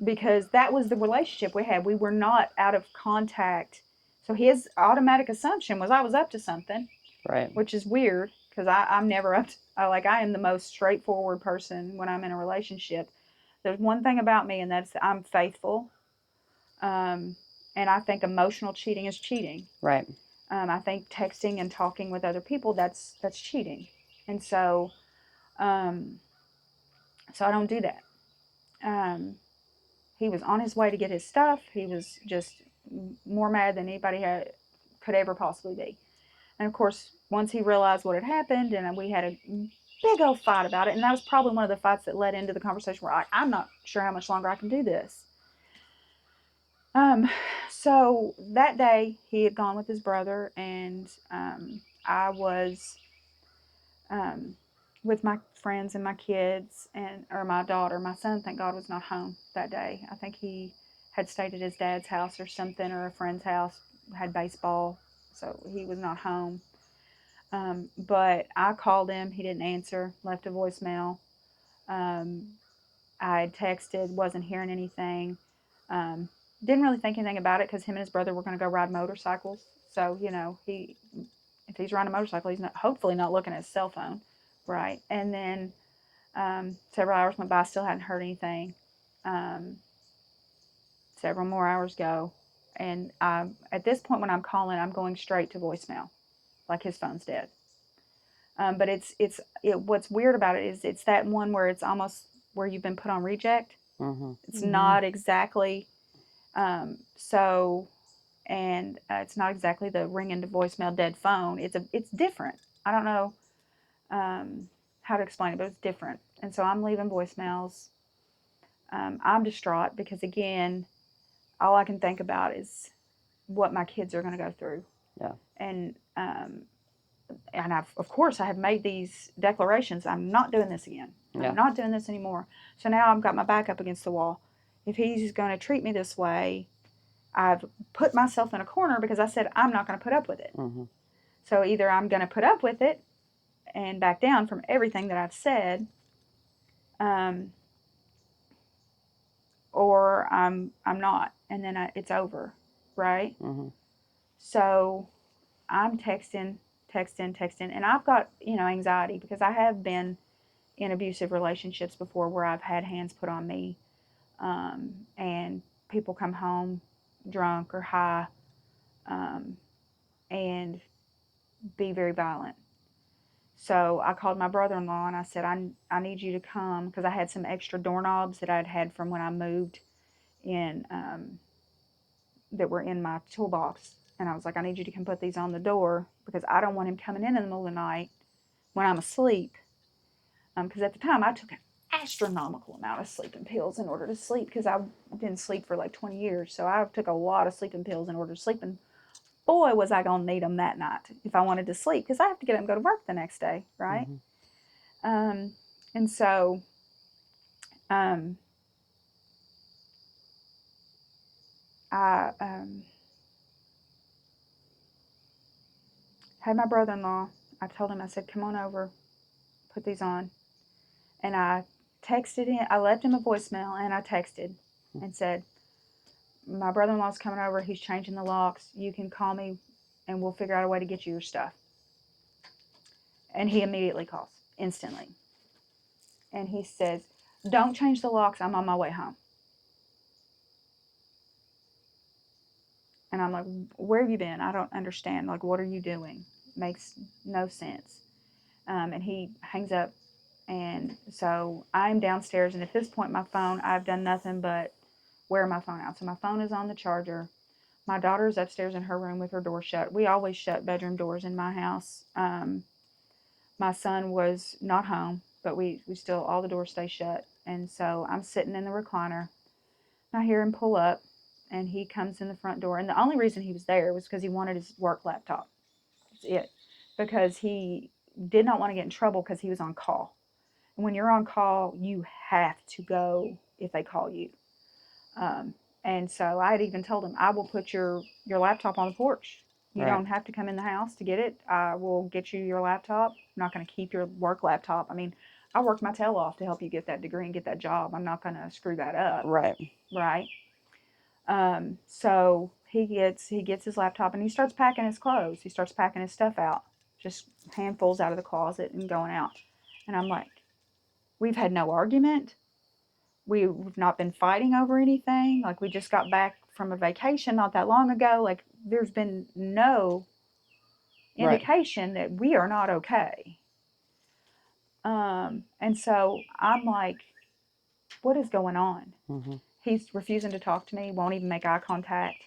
Because that was the relationship we had. We were not out of contact. So his automatic assumption was I was up to something. Right. Which is weird because I'm never up to, I am the most straightforward person when I'm in a relationship. There's one thing about me, and that's I'm faithful. And I think emotional cheating is cheating. Right. I think texting and talking with other people, that's cheating. And so, so I don't do that. He was on his way to get his stuff. He was just more mad than anybody could ever possibly be. And of course, once he realized what had happened, and we had a big old fight about it, and that was probably one of the fights that led into the conversation where I'm not sure how much longer I can do this. So that day he had gone with his brother, and I was with my friends and my kids, or my daughter. My son, thank God, was not home that day. I think he had stayed at his dad's house or something, or a friend's house, had baseball, so he was not home. But I called him. He didn't answer, left a voicemail. I had texted, wasn't hearing anything. didn't really think anything about it because him and his brother were going to go ride motorcycles. So, if he's riding a motorcycle, he's hopefully not looking at his cell phone, right? And then several hours went by, still hadn't heard anything. Um, Several more hours go, and at this point when I'm calling, I'm going straight to voicemail, like his phone's dead. But what's weird about it is it's that one where it's almost where you've been put on reject. Mm-hmm. It's not exactly so, and it's not exactly the ring into voicemail dead phone. It's different. I don't know how to explain it, but it's different. And so I'm leaving voicemails. I'm distraught because again, all I can think about is what my kids are going to go through. Yeah. And of course I have made these declarations. I'm not doing this again. Yeah. I'm not doing this anymore. So now I've got my back up against the wall. If he's going to treat me this way, I've put myself in a corner because I said I'm not going to put up with it. Mm-hmm. So either I'm going to put up with it and back down from everything that I've said, or I'm not, and then it's over, right? Mm-hmm. So I'm texting, and I've got anxiety because I have been in abusive relationships before where I've had hands put on me, and people come home drunk or high, and be very violent. So I called my brother-in-law and I said, I need you to come because I had some extra doorknobs that I'd had from when I moved in, that were in my toolbox. And I was like, I need you to come put these on the door because I don't want him coming in the middle of the night when I'm asleep. Because at the time I took an astronomical amount of sleeping pills in order to sleep because I didn't sleep for like 20 years. So I took a lot of sleeping pills in order to sleep. And boy, was I going to need them that night if I wanted to sleep because I have to get up and go to work the next day, right? Mm-hmm. And so I had my brother-in-law. I told him, I said, come on over, put these on. And I texted him. I left him a voicemail and I texted and said, my brother-in-law's coming over. He's changing the locks. You can call me and we'll figure out a way to get you your stuff. And he immediately calls, instantly. And he says, don't change the locks. I'm on my way home. And I'm like, where have you been? I don't understand. Like, what are you doing? Makes no sense. And he hangs up. And so I'm downstairs. And at this point, my phone, I've done nothing but wear my phone out. So my phone is on the charger. My daughter's upstairs in her room with her door shut. We always shut bedroom doors in my house. My son was not home, but we still, all the doors stay shut. And so I'm sitting in the recliner. And I hear him pull up. And he comes in the front door. And the only reason he was there was because he wanted his work laptop. That's it. Because he did not want to get in trouble because he was on call. And when you're on call, you have to go if they call you. And so I had even told him, I will put your laptop on the porch. You Right. don't have to come in the house to get it. I will get you your laptop. I'm not going to keep your work laptop. I mean, I worked my tail off to help you get that degree and get that job. I'm not going to screw that up. Right. Right. So he gets his laptop and he starts packing his clothes. He starts packing his stuff out, just handfuls out of the closet and going out. And I'm like, we've had no argument. We've not been fighting over anything. Like, we just got back from a vacation not that long ago. Like, there's been no indication that we are not okay. And so I'm like, what is going on? Mm-hmm. He's refusing to talk to me, won't even make eye contact.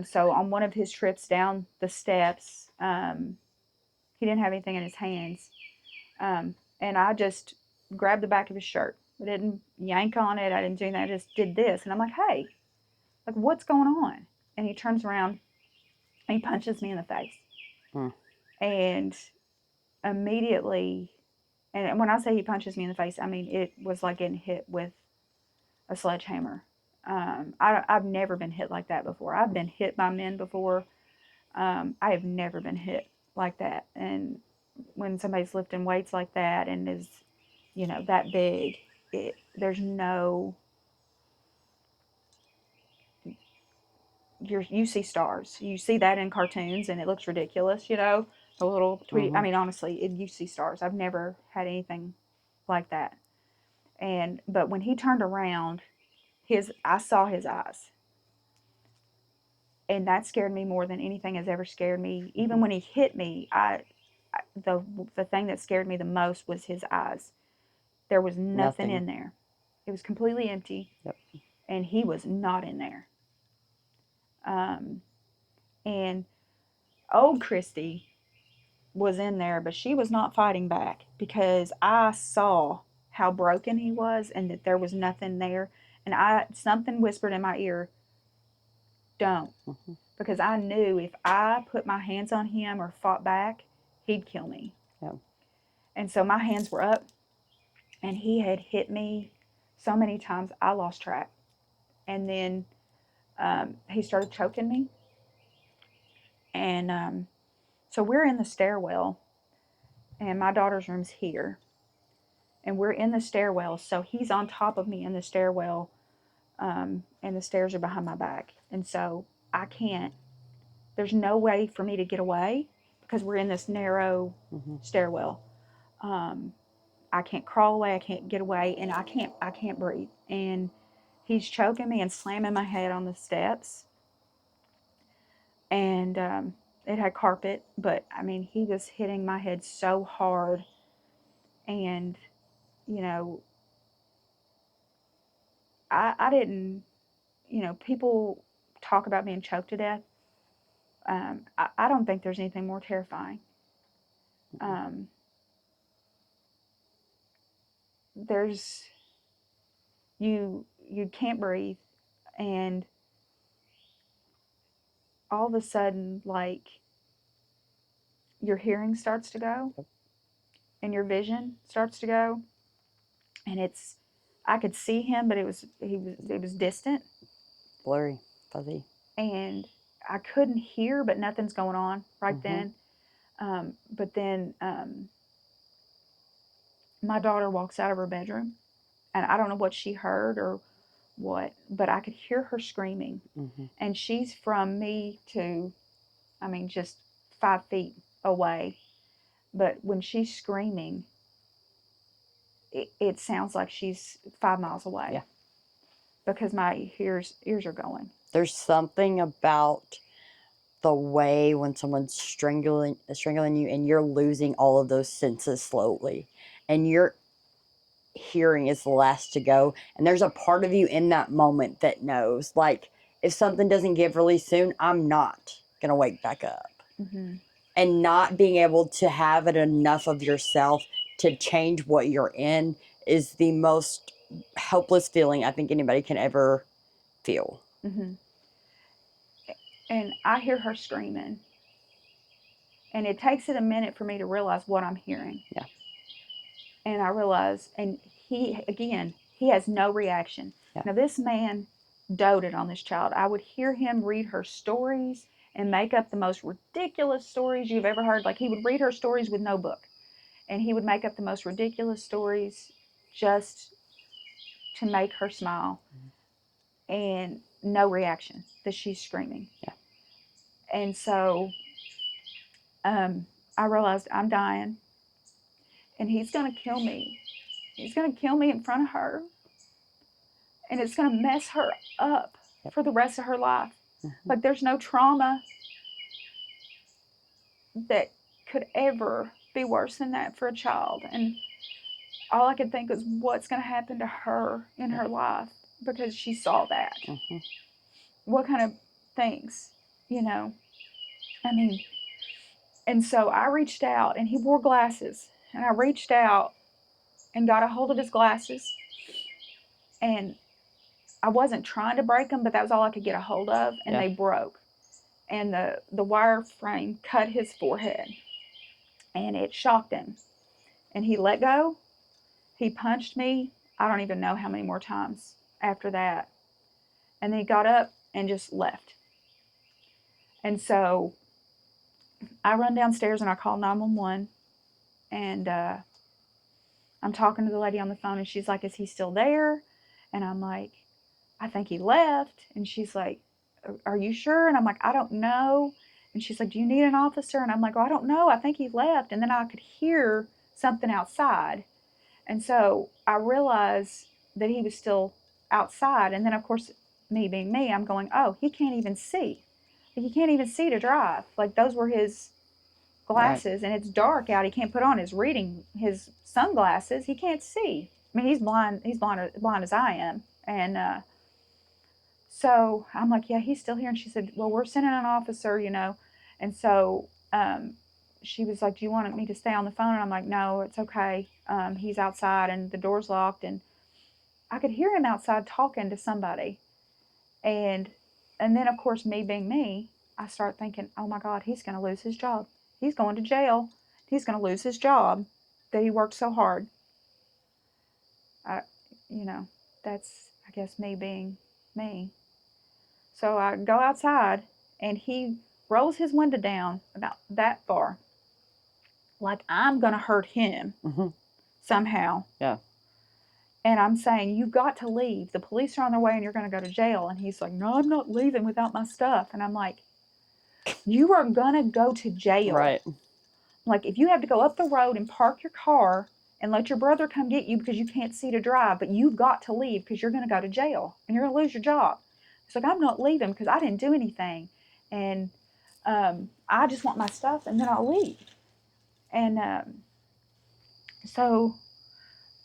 So on one of his trips down the steps, he didn't have anything in his hands. And I just grabbed the back of his shirt. I didn't yank on it. I didn't do anything. I just did this. And I'm like, hey, like, what's going on? And he turns around and he punches me in the face. And immediately, and when I say he punches me in the face, I mean, it was like getting hit with a sledgehammer. I've never been hit like that before. I've been hit by men before. I have never been hit like that. And when somebody's lifting weights like that and is, that big, there's no you see stars. You see that in cartoons, and it looks ridiculous, you know, the little Tweety. I mean, honestly, you see stars. I've never had anything like that. But when he turned around, I saw his eyes, and that scared me more than anything has ever scared me. Even when he hit me, the thing that scared me the most was his eyes. There was nothing in there. It was completely empty, and he was not in there. And old Kristie was in there, but she was not fighting back because I saw how broken he was and that there was nothing there. And something whispered in my ear, don't. Because I knew if I put my hands on him or fought back, he'd kill me. And so my hands were up, and he had hit me so many times I lost track. And then he started choking me. And so we're in the stairwell, and my daughter's room's here. And we're in the stairwell, so he's on top of me in the stairwell, and the stairs are behind my back. And so there's no way for me to get away because we're in this narrow stairwell. I can't crawl away, I can't get away, and I can't breathe. And he's choking me and slamming my head on the steps. And it had carpet, but I mean, he was hitting my head so hard. And, you know, I didn't, you know, people talk about being choked to death. I don't think there's anything more terrifying. There's, you can't breathe, and all of a sudden, like, your hearing starts to go, and your vision starts to go, and I could see him, but it was distant, blurry, fuzzy, and I couldn't hear, but nothing's going on right then. But then my daughter walks out of her bedroom, and I don't know what she heard or what, but I could hear her screaming. And she's from me to, I mean, just 5 feet away. But when she's screaming, it sounds like she's 5 miles away. Yeah. Because my ears are going. There's something about the way when someone's strangling you and you're losing all of those senses slowly, and your hearing is the last to go, and there's a part of you in that moment that knows, like, if something doesn't give really soon, I'm not gonna wake back up. And not being able to have it enough of yourself to change what you're in is the most helpless feeling I think anybody can ever feel. And I hear her screaming, and it takes it a minute for me to realize what I'm hearing. Yeah. And I realize, and he has no reaction. Yeah. Now, this man doted on this child. I would hear him read her stories and make up the most ridiculous stories you've ever heard. Like, he would read her stories with no book, and he would make up the most ridiculous stories just to make her smile. And no reaction that she's screaming. Yeah. And so I realized I'm dying, and he's going to kill me. He's going to kill me in front of her, and it's going to mess her up for the rest of her life. Like, there's no trauma that could ever be worse than that for a child. And all I could think was what's going to happen to her in her life because she saw that. What kind of things, you know? I mean, and so I reached out, and he wore glasses, and I reached out and got a hold of his glasses, and I wasn't trying to break them, but that was all I could get a hold of, and they broke. And the wire frame cut his forehead, and it shocked him. And he let go. He punched me, I don't even know how many more times after that. And then he got up and just left. And so I run downstairs and I call 911, and I'm talking to the lady on the phone, and she's like, is he still there? And I'm like, I think he left. And she's like, are you sure? And I'm like, I don't know. And she's like, do you need an officer? And I'm like, well, I don't know. I think he left. And then I could hear something outside. And so I realized that he was still outside. And then, of course, me being me, I'm going, oh, he can't even see. Like, he can't even see to drive. Like, those were his glasses, and it's dark out. He can't put on his sunglasses. He can't see. I mean, he's blind. He's blind as I am. And so I'm like, yeah, he's still here. And she said, well, we're sending an officer, And so she was like, do you want me to stay on the phone? And I'm like, no, it's okay. He's outside and the door's locked. And I could hear him outside talking to somebody. And then, of course, me being me, I start thinking, oh my God, he's going to lose his job. He's going to jail. He's going to lose his job that he worked so hard. That's, I guess, me being me. So I go outside, and he rolls his window down about that far, like I'm going to hurt him somehow. Yeah. And I'm saying, you've got to leave. The police are on their way, and you're going to go to jail. And he's like, no, I'm not leaving without my stuff. And I'm like, you are going to go to jail. Right. Like, if you have to go up the road and park your car and let your brother come get you because you can't see to drive, but you've got to leave because you're going to go to jail and you're going to lose your job. It's like, I'm not leaving because I didn't do anything. And I just want my stuff, and then I'll leave. And so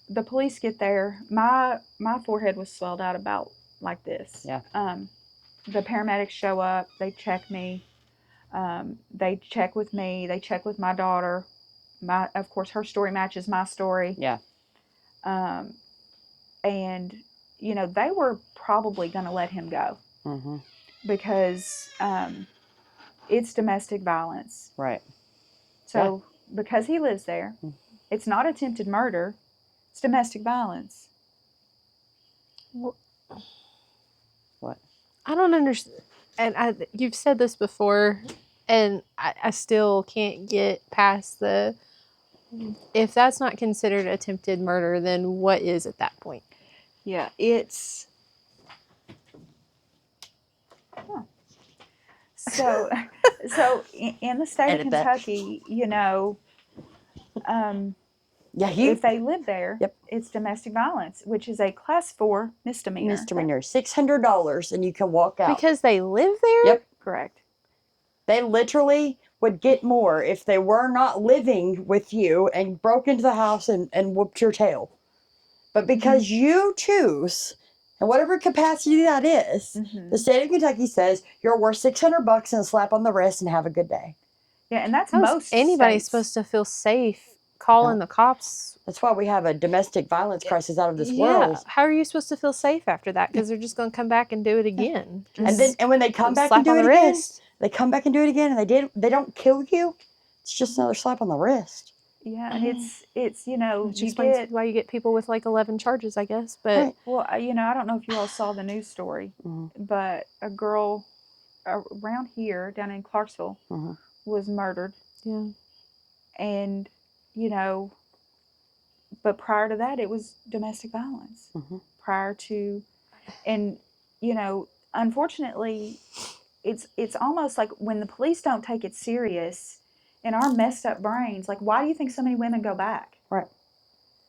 the police get there. My forehead was swelled out about like this. Yeah. The paramedics show up. They check me. They check with me. They check with my daughter. Of course, her story matches my story. Yeah. And, they were probably going to let him go. Mm-hmm. Because it's domestic violence. Right. So, because he lives there, it's not attempted murder. It's domestic violence. What? I don't understand. And you've said this before, and I still can't get past if that's not considered attempted murder, then what is at that point? Yeah, it's... Huh. So in the state of Kentucky, if they live there, it's domestic violence, which is a class 4 misdemeanor. Misdemeanor, $600, and you can walk out. Because they live there? Yep. Correct. They literally would get more if they were not living with you and broke into the house and whooped your tail. But because you choose, in whatever capacity that is, the state of Kentucky says you're worth $600 and a slap on the wrist and have a good day. Yeah, and that's How most is anybody states. supposed to feel safe calling the cops? That's why we have a domestic violence crisis out of this world. How are you supposed to feel safe after that? Because they're just going to come back and do it again. And when they come back and do it again, they come back and do it again, and they don't kill you. It's just another slap on the wrist. Yeah, and it's Which explains why you get people with like 11 charges, I guess. But well, I don't know if you all saw the news story, but a girl around here down in Clarksville was murdered. Yeah. And but prior to that, it was domestic violence. Prior to, and unfortunately, it's almost like when the police don't take it serious, in our messed up brains, like, why do you think so many women go back? Right.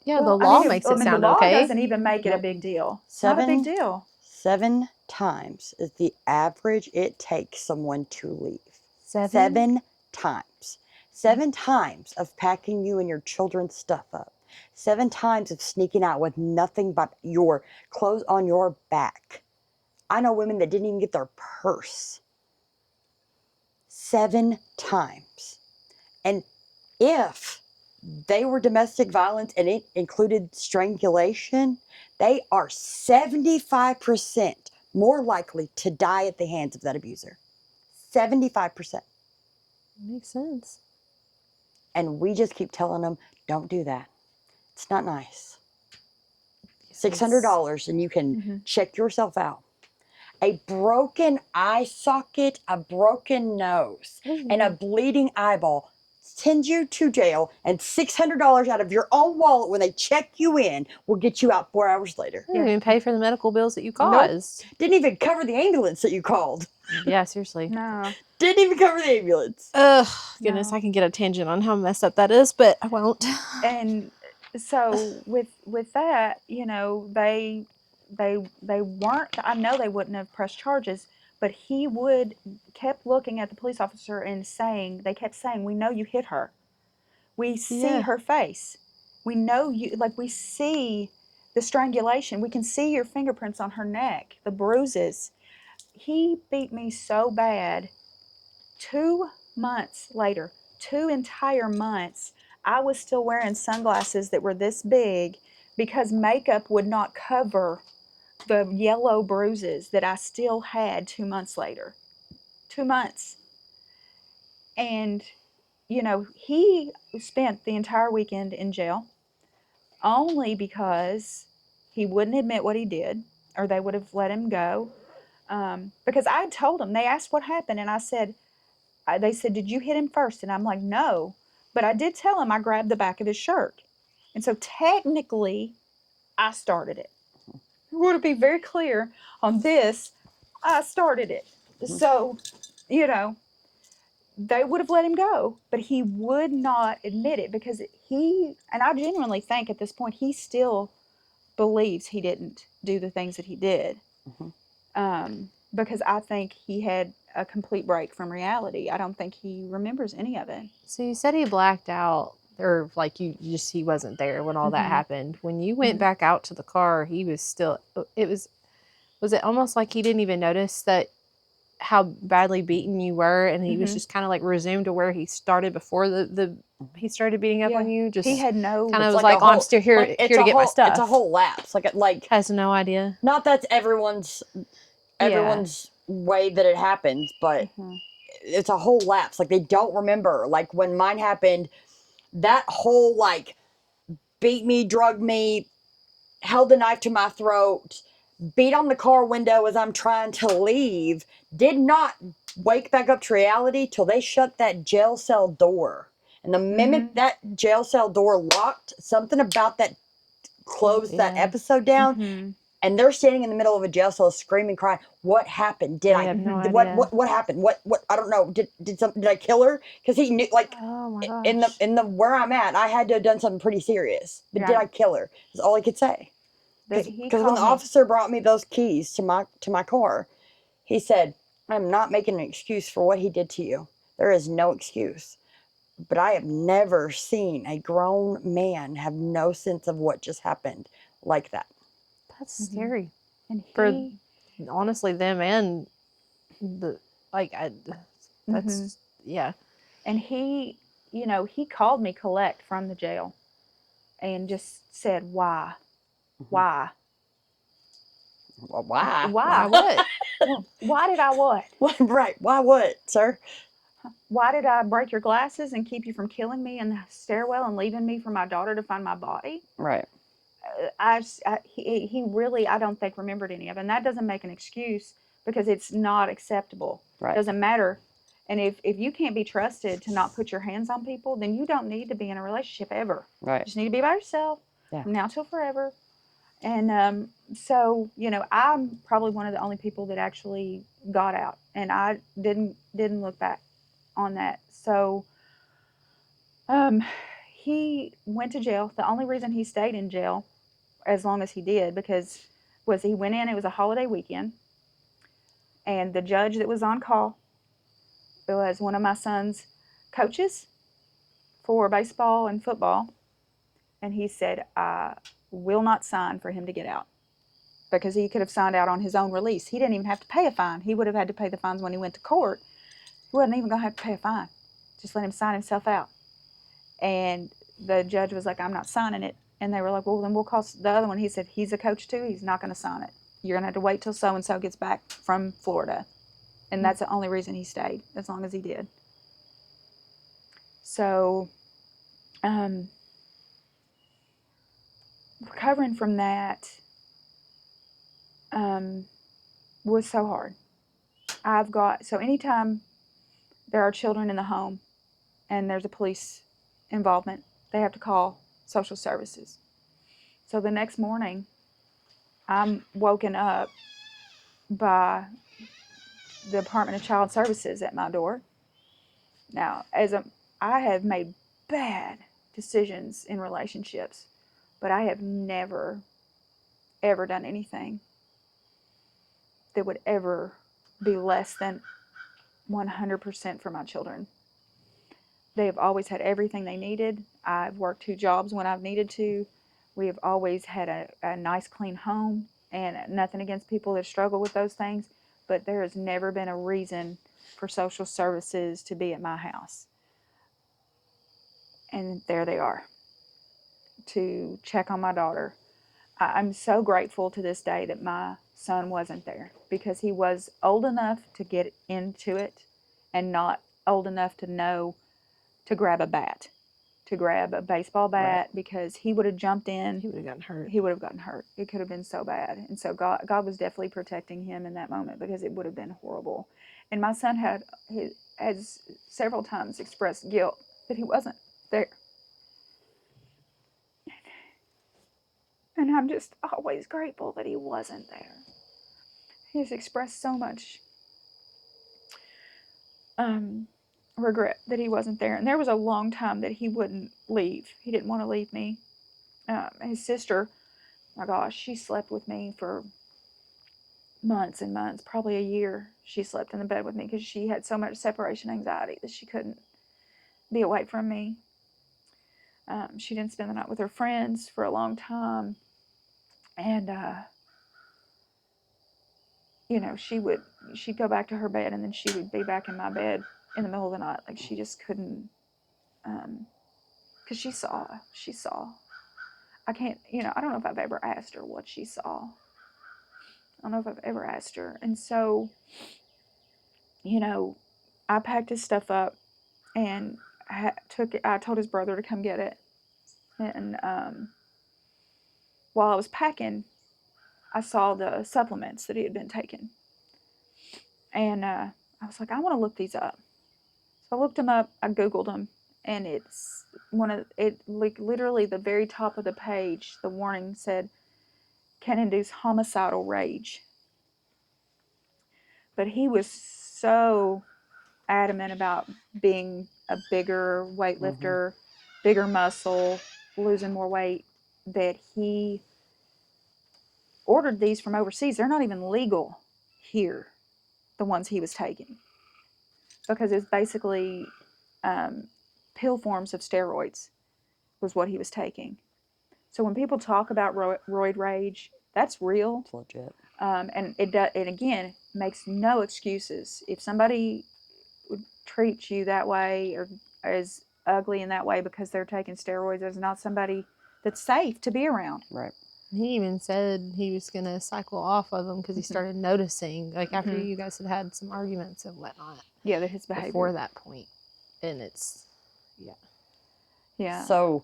Yeah, the law makes it sound okay. The law doesn't even make it a big deal. It's not a big deal. 7 times is the average it takes someone to leave. 7 times. 7 times of packing you and your children's stuff up. 7 times of sneaking out with nothing but your clothes on your back. I know women that didn't even get their purse. 7 times. And if they were domestic violence and it included strangulation, they are 75% more likely to die at the hands of that abuser. 75%. Makes sense. And we just keep telling them, don't do that. It's not nice. $600 and you can check yourself out. A broken eye socket, a broken nose, and a bleeding eyeball send you to jail, and $600 out of your own wallet when they check you in will get you out 4 hours later. You didn't even pay for the medical bills that you Nope. caused. Didn't even cover the ambulance that you called. Yeah, seriously. No. Didn't even cover the ambulance. Ugh, goodness, No. I can get a tangent on how messed up that is, but I won't. And so with that, you know, they weren't, I know they wouldn't have pressed charges, but he would kept looking at the police officer and saying, they kept saying, we know you hit her. We see Yeah. her face. We know you, like, we see the strangulation. We can see your fingerprints on her neck, the bruises. He beat me so bad. 2 months later, 2 entire months, I was still wearing sunglasses that were this big because makeup would not cover the yellow bruises that I still had 2 months later. 2 months. And, you know, he spent the entire weekend in jail only because he wouldn't admit what he did, or they would have let him go. Because I had told him, they asked what happened, and I said, they said, did you hit him first? And I'm like, no. But I did tell him I grabbed the back of his shirt. And so technically, I started it. I want to be very clear on this. I started it. So, you know, they would have let him go, but he would not admit it because and I genuinely think at this point, he still believes he didn't do the things that he did. Because I think he had a complete break from reality. I don't think he remembers any of it. So you said he blacked out, or like you just, he wasn't there when all that happened. When you went back out to the car, he was still, was it almost like he didn't even notice that how badly beaten you were, and he was just kind of like resumed to where he started before he started beating up on you? Just he had no kind of was like, oh, I'm still here, here to get my stuff. It's a whole lapse. Like has no idea. Not that's everyone's way that it happens, but it's a whole lapse. Like they don't remember. Like when mine happened, that whole like beat me, drug me, held the knife to my throat, beat on the car window as I'm trying to leave, did not wake back up to reality till they shut that jail cell door. And the minute that jail cell door locked, something about that closed that episode down. And they're standing in the middle of a jail cell screaming, crying. What happened? Did I have no idea. What happened? What I don't know. Did I kill her? Because he knew, like, oh my gosh. in the where I'm at, I had to have done something pretty serious. But did I kill her? That's all he could say. Because when the officer brought me those keys to my car, he said, I'm not making an excuse for what he did to you. There is no excuse. But I have never seen a grown man have no sense of what just happened like that. That's scary. And for honestly them and the that's yeah. And he, you know, he called me collect from the jail and just said, why? Why? Well, why? Why what? Why did I what? Right. Why what, sir? Why did I break your glasses and keep you from killing me in the stairwell and leaving me for my daughter to find my body? Right. He really, I don't think, remembered any of it. And that doesn't make an excuse because it's not acceptable. Right. Doesn't matter. And if you can't be trusted to not put your hands on people, then you don't need to be in a relationship ever. Right. You just need to be by yourself from now till forever. And so, you know, I'm probably one of the only people that actually got out, and I didn't look back on that. So he went to jail. The only reason he stayed in jail as long as he did was he went in, it was a holiday weekend, and the judge that was on call was one of my son's coaches for baseball and football, and he said, I will not sign for him to get out, because he could have signed out on his own release. He didn't even have to pay a fine. He would have had to pay the fines when he went to court. He wasn't even going to have to pay a fine. Just let him sign himself out. And the judge was like, I'm not signing it. And they were like, well, then we'll call the other one. He said, he's a coach too. He's not going to sign it. You're going to have to wait till so-and-so gets back from Florida. And that's the only reason he stayed, as long as he did. So, recovering from that was so hard. So anytime there are children in the home, and there's a police involvement, they have to call social services. So the next morning, I'm woken up by the Department of Child Services at my door. Now, I have made bad decisions in relationships, but I have never, ever done anything that would ever be less than 100% for my children. They have always had everything they needed. I've worked 2 jobs when I've needed to. We have always had a nice, clean home, and nothing against people that struggle with those things, but there has never been a reason for social services to be at my house. And there they are, to check on my daughter. I'm so grateful to this day that my son wasn't there, because he was old enough to get into it and not old enough to know to grab a bat, to grab a baseball bat, right. Because he would have jumped in. He would have gotten hurt. He would have gotten hurt. It could have been so bad. And so God was definitely protecting him in that moment, because it would have been horrible. And my son has several times expressed guilt that he wasn't there. And I'm just always grateful that he wasn't there. He's expressed so much regret that he wasn't there. And there was a long time that he wouldn't leave. He didn't want to leave me. His sister, my gosh, she slept with me for months and months, probably a year. She slept in the bed with me because she had so much separation anxiety that she couldn't be away from me. She didn't spend the night with her friends for a long time. And, she'd go back to her bed, and then she would be back in my bed in the middle of the night. Like, she just couldn't, because she saw. I can't, I don't know if I've ever asked her what she saw. I don't know if I've ever asked her. And so, I packed his stuff up and I told his brother to come get it. And while I was packing, I saw the supplements that he had been taking. And I was like, I want to look these up. So I looked them up, I Googled them, and it's literally the very top of the page, the warning said, can induce homicidal rage. But he was so adamant about being a bigger weightlifter, bigger muscle, losing more weight, that he ordered these from overseas. They're not even legal here, the ones he was taking, because it's basically pill forms of steroids was what he was taking. So when people talk about roid rage, that's real. It's legit. And it again makes no excuses. If somebody treats you that way or is ugly in that way because they're taking steroids, there's not somebody that's safe to be around. Right. He even said he was going to cycle off of them because he started noticing, like, after you guys had some arguments and whatnot. Yeah, that his behavior. Before that point. And it's, yeah. So,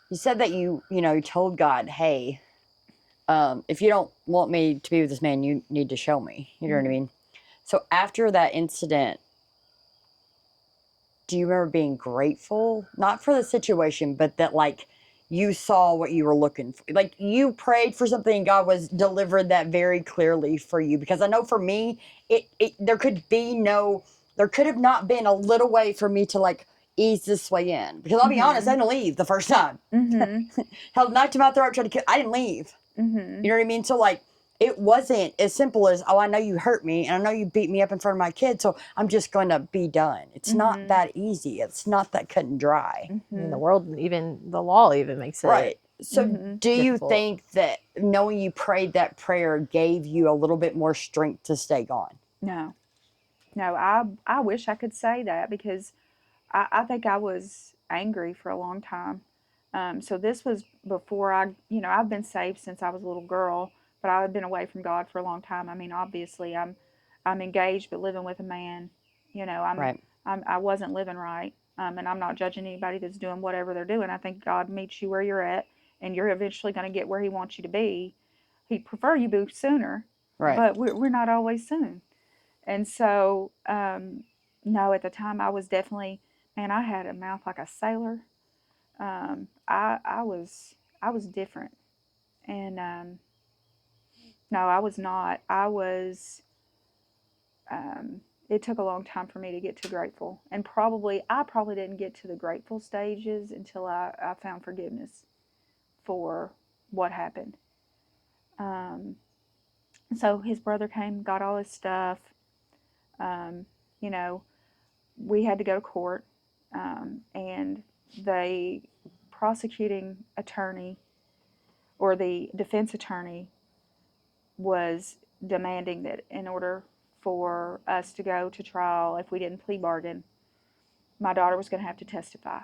you said that you told God, hey, if you don't want me to be with this man, you need to show me. You know what I mean? So, after that incident, do you remember being grateful? Not for the situation, but that, like, you saw what you were looking for. Like, you prayed for something and God was delivered that very clearly for you. Because I know for me, there could have not been a little way for me to, like, ease this way in. Because I'll be honest, I didn't leave the first time. Held knife to my throat, tried to kill. I didn't leave. You know what I mean? So, like, it wasn't as simple as, oh, I know you hurt me and I know you beat me up in front of my kids, so I'm just going to be done. It's not that easy. It's not that cut and dry. I mean, the world, even the law even makes it. Right. So do you think that knowing you prayed that prayer gave you a little bit more strength to stay gone? No, I wish I could say that, because I think I was angry for a long time. So this was before I've been saved since I was a little girl, but I've been away from God for a long time. I mean, obviously I'm engaged, but living with a man, I wasn't living right. And I'm not judging anybody that's doing whatever they're doing. I think God meets you where you're at, and you're eventually going to get where he wants you to be. He'd prefer you be sooner, but we're not always soon. And so, no, at the time I was definitely, and I had a mouth like a sailor. I was different, and no, I was not. It took a long time for me to get to grateful, and I probably didn't get to the grateful stages until I found forgiveness for what happened. Um, so his brother came, got all his stuff. Um, you know, we had to go to court, and the prosecuting attorney or the defense attorney was demanding that in order for us to go to trial, if we didn't plea bargain, my daughter was going to have to testify.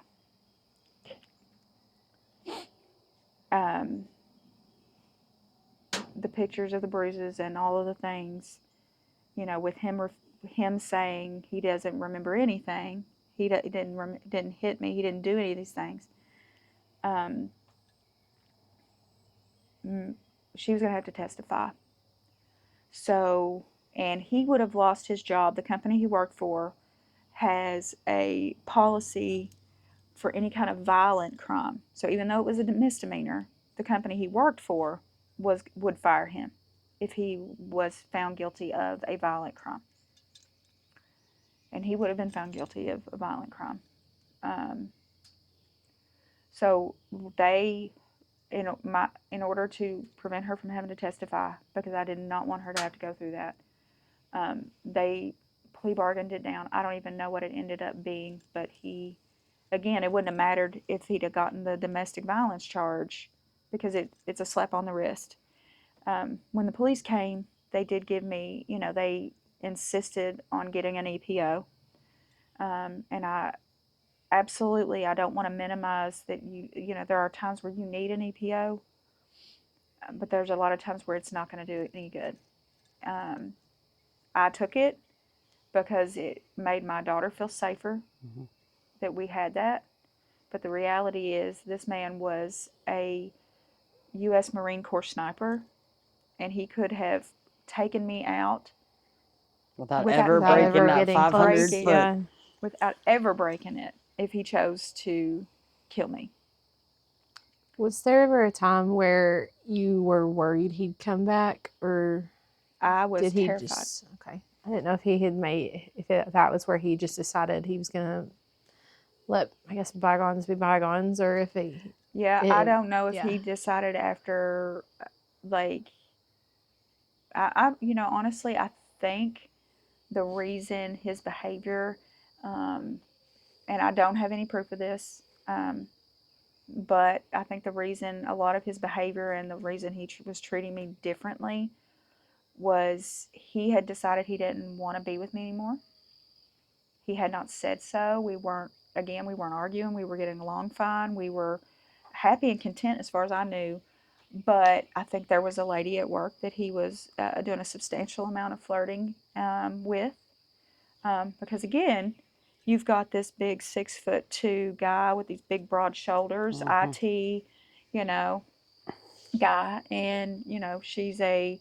Um, the pictures of the bruises and all of the things, with him saying he doesn't remember anything, he didn't hit me, he didn't do any of these things. Um, she was going to have to testify. So, and he would have lost his job. The company he worked for has a policy for any kind of violent crime. So even though it was a misdemeanor, the company he worked for would fire him if he was found guilty of a violent crime. And he would have been found guilty of a violent crime. So they, in order to prevent her from having to testify, because I did not want her to have to go through that, they plea bargained it down. I don't even know what it ended up being, but again, it wouldn't have mattered if he'd have gotten the domestic violence charge, because it's a slap on the wrist. When the police came, they did give me, they insisted on getting an EPO. And I don't want to minimize that there are times where you need an EPO, but there's a lot of times where it's not going to do any good. I took it because it made my daughter feel safer that we had that. But the reality is, this man was a U.S. Marine Corps sniper, and he could have taken me out without ever breaking that 500 foot. Yeah. Without ever breaking it, if he chose to kill me. Was there ever a time where you were worried he'd come back, or I was did he terrified. Okay, I didn't know if he had that was where he just decided he was gonna let, I guess, bygones be bygones, or if he. I don't know if he decided after, honestly, I think the reason his behavior, and I don't have any proof of this, but I think the reason a lot of his behavior and the reason he was treating me differently was he had decided he didn't want to be with me anymore. He had not said so. We weren't arguing. We were getting along fine. We were happy and content as far as I knew. But I think there was a lady at work that he was doing a substantial amount of flirting with. Because again, you've got this big 6'2" guy with these big broad shoulders, IT, guy. And, she's a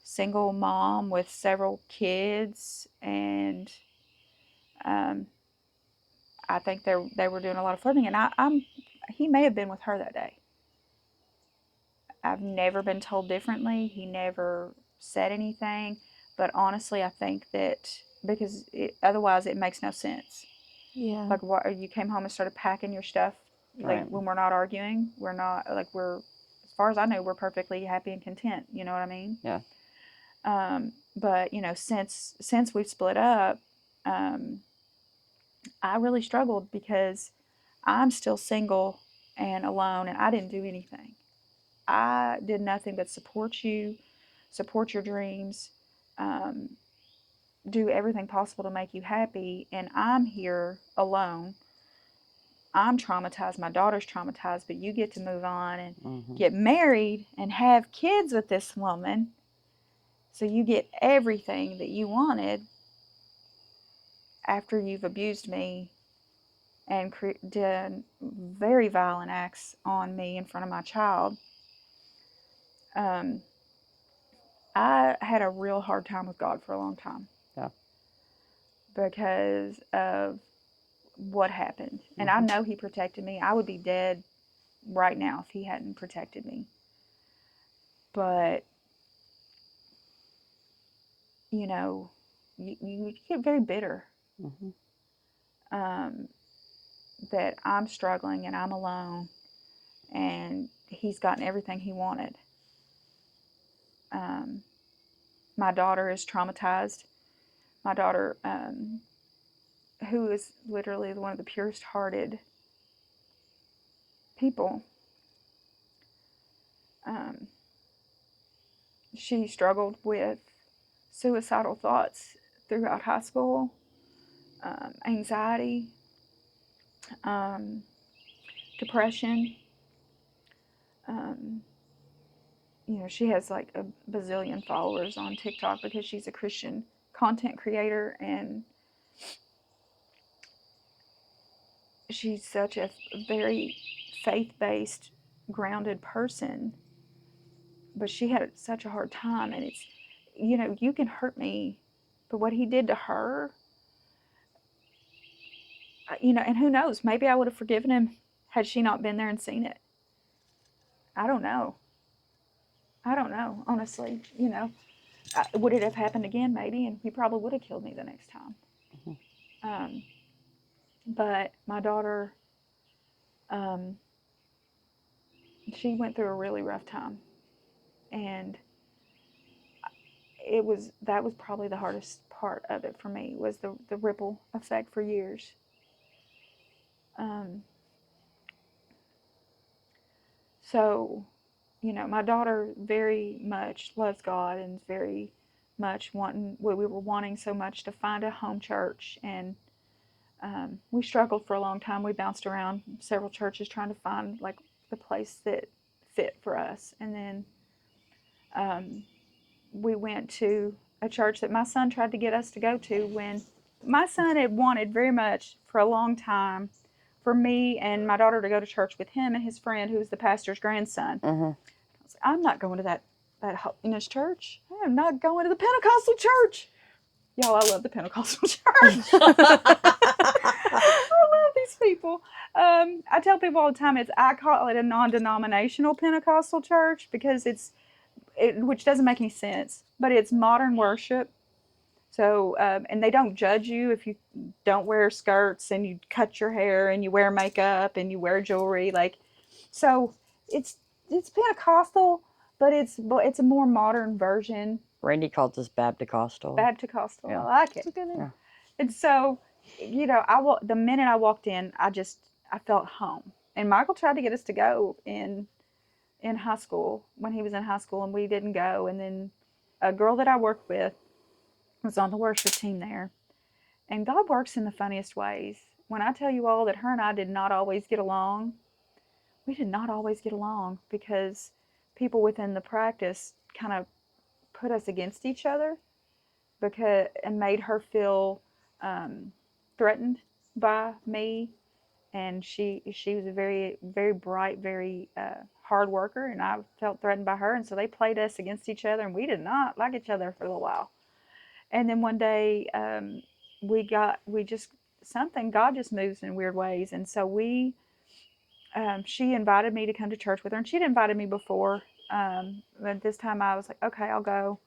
single mom with several kids. And I think they were doing a lot of flirting. And he may have been with her that day. I've never been told differently. He never said anything. But honestly, I think that because otherwise it makes no sense. Yeah. Like, what, you came home and started packing your stuff, like, when we're not arguing, we're not, like, as far as I know, we're perfectly happy and content. You know what I mean? Yeah. But since we've split up, I really struggled because I'm still single and alone, and I didn't do anything. I did nothing but support you, support your dreams, do everything possible to make you happy, and I'm here alone. I'm traumatized, my daughter's traumatized, but you get to move on and get married and have kids with this woman. So you get everything that you wanted after you've abused me and done very violent acts on me in front of my child. I had a real hard time with God for a long time. Yeah. Because of what happened. And I know he protected me. I would be dead right now if he hadn't protected me. But, you know, you get very bitter that I'm struggling and I'm alone and he's gotten everything he wanted. My daughter is traumatized. My daughter, who is literally one of the purest hearted people, she struggled with suicidal thoughts throughout high school, anxiety, depression. You know, she has like a bazillion followers on TikTok because she's a Christian content creator, and she's such a very faith-based, grounded person. But she had such a hard time, and it's, you know, you can hurt me, but what he did to her, you know, and who knows, maybe I would have forgiven him had she not been there and seen it. I don't know. I don't know, honestly. You know, would it have happened again? Maybe, and he probably would have killed me the next time. But my daughter, she went through a really rough time, and that was probably the hardest part of it for me, was the ripple effect for years. So, you know, my daughter very much loves God and is very much wanting, we were wanting so much to find a home church, and we struggled for a long time. We bounced around several churches trying to find like the place that fit for us, and then we went to a church that my son tried to get us to go to, when my son had wanted very much for a long time for me and my daughter to go to church with him and his friend, who was the pastor's grandson. I was like, I'm not going to that holiness church. I am not going to the Pentecostal church. Y'all, I love the Pentecostal church. I love these people. I tell people all the time, I call it a non-denominational Pentecostal church because which doesn't make any sense, but it's modern worship. So, and they don't judge you if you don't wear skirts and you cut your hair and you wear makeup and you wear jewelry. Like, so it's Pentecostal, but it's a more modern version. Randy calls us Baptist-costal. Baptist-costal. Yeah. I like it. Yeah. And so, you know, the minute I walked in, I felt home. And Michael tried to get us to go in high school, when he was in high school, and we didn't go. And then a girl that I worked with was on the worship team there. And God works in the funniest ways. When I tell you all that her and I did not always get along, we did not always get along because people within the practice kind of put us against each other and made her feel threatened by me. And she was a very, very bright, very hard worker, and I felt threatened by her. And so they played us against each other, and we did not like each other for a little while. And then one day, God just moves in weird ways. And so she invited me to come to church with her, and she'd invited me before. But this time I was like, okay, I'll go.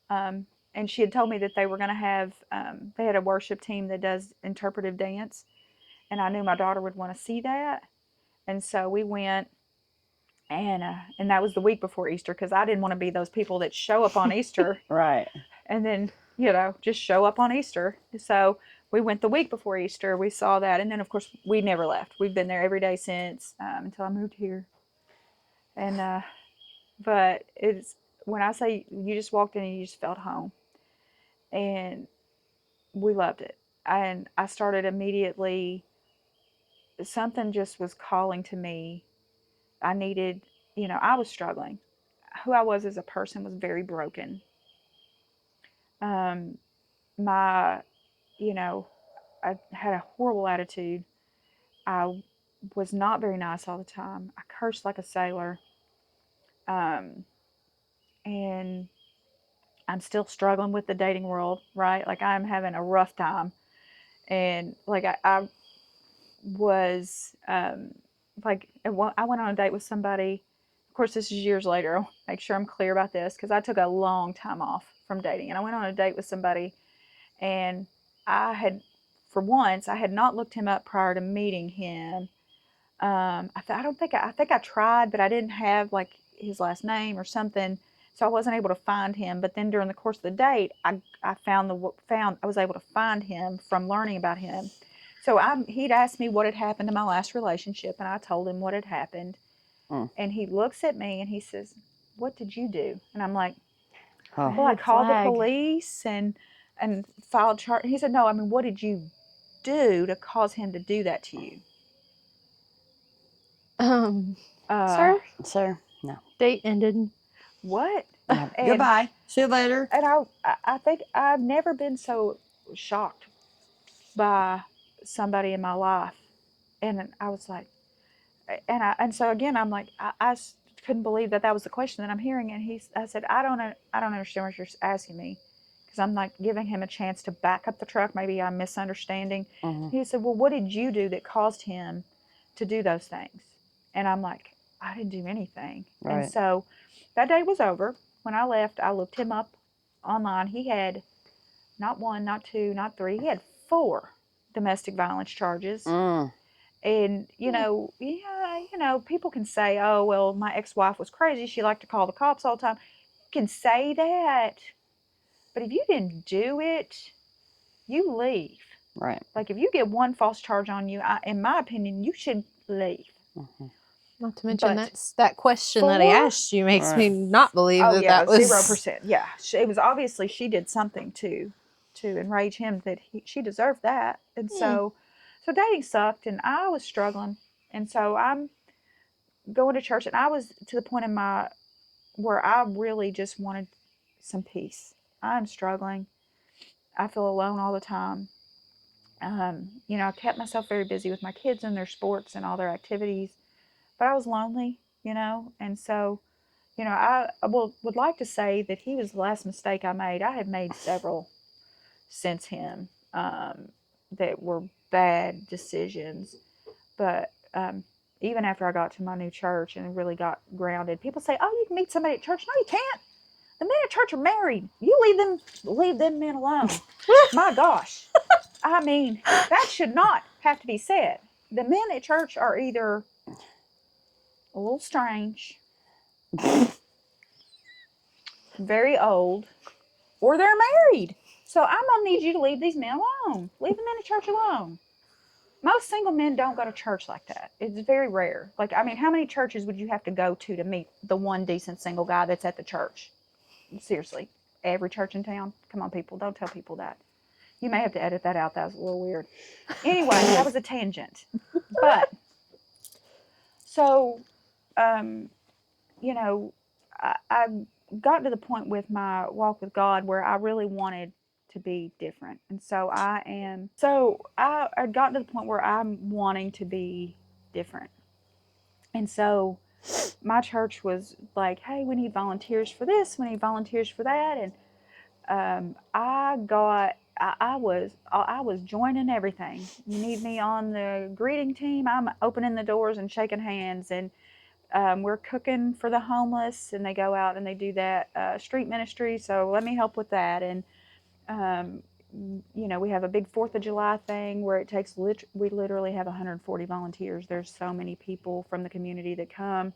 And she had told me that they were going to have, they had a worship team that does interpretive dance. And I knew my daughter would want to see that. And so we went, and that was the week before Easter, because I didn't want to be those people that show up on Easter. Right. And then, you know, just show up on Easter. So we went the week before Easter. We saw that. And then, of course, we never left. We've been there every day since, until I moved here. And, but when I say you just walked in and you just felt home. And we loved it. And I started immediately, something just was calling to me. I needed, you know, I was struggling. Who I was as a person was very broken. You know, I had a horrible attitude. I was not very nice all the time. I cursed like a sailor. And I'm still struggling with the dating world, right? Like, I'm having a rough time. And like, was like, I went on a date with somebody. Of course, this is years later. I'll make sure I'm clear about this because I took a long time off from dating. And I went on a date with somebody, and for once, I had not looked him up prior to meeting him. I think I tried, but I didn't have like his last name or something, so I wasn't able to find him. But then during the course of the date, I was able to find him from learning about him. So he'd asked me what had happened to my last relationship, and I told him what had happened. And he looks at me and he says, "What did you do?" And I'm like, "Well, I called the police and filed charge." He said, "No, I mean, what did you do to cause him to do that to you?" Sir, no. Date ended. What? Yeah. Goodbye. See you later. And I think I've never been so shocked by somebody in my life. And I was like, and so again, I'm like, I couldn't believe that was the question that I'm hearing. And I said, I don't understand what you're asking me. Because I'm like giving him a chance to back up the truck. Maybe I'm misunderstanding. He said, well, what did you do that caused him to do those things? And I'm like, I didn't do anything. Right. And so that day was over. When I left, I looked him up online. He had not one, not two, not three. He had 4 domestic violence charges. And, people can say, oh, well, my ex-wife was crazy. She liked to call the cops all the time. You can say that. But if you didn't do it, you leave. Right. Like if you get one false charge on you, in my opinion, you should leave. Not to mention that question that he asked you makes me not believe that was 0%. Yeah, it was obviously she did something to enrage him that she deserved that, and so dating sucked, and I was struggling, and so I'm going to church, and I was to the point where I really just wanted some peace. I'm struggling. I feel alone all the time. I kept myself very busy with my kids and their sports and all their activities, but I was lonely, and so, I would like to say that he was the last mistake I made. I have made several since him that were bad decisions, but even after I got to my new church and really got grounded, people say, "Oh, you can meet somebody at church." No, you can't. The men at church are married. You leave them men alone. My gosh. I mean, that should not have to be said. The men at church are either a little strange, very old, or they're married. So I'm going to need you to leave these men alone. Leave the men at church alone. Most single men don't go to church like that. It's very rare. Like, I mean, how many churches would you have to go to meet the one decent single guy that's at the church? Seriously. Every church in town? Come on, people. Don't tell people that. You may have to edit that out. That was a little weird. Anyway, that was a tangent. But, so, I got to the point with my walk with God where I really wanted to be different. And so I got to the point where I'm wanting to be different. And so my church was like, hey, we need volunteers for this, we need volunteers for that. And I was joining everything. You need me on the greeting team, I'm opening the doors and shaking hands, and we're cooking for the homeless, and they go out and they do that street ministry, so let me help with that. And we have a big 4th of July thing where it takes we literally have 140 volunteers. There's so many people from the community that come.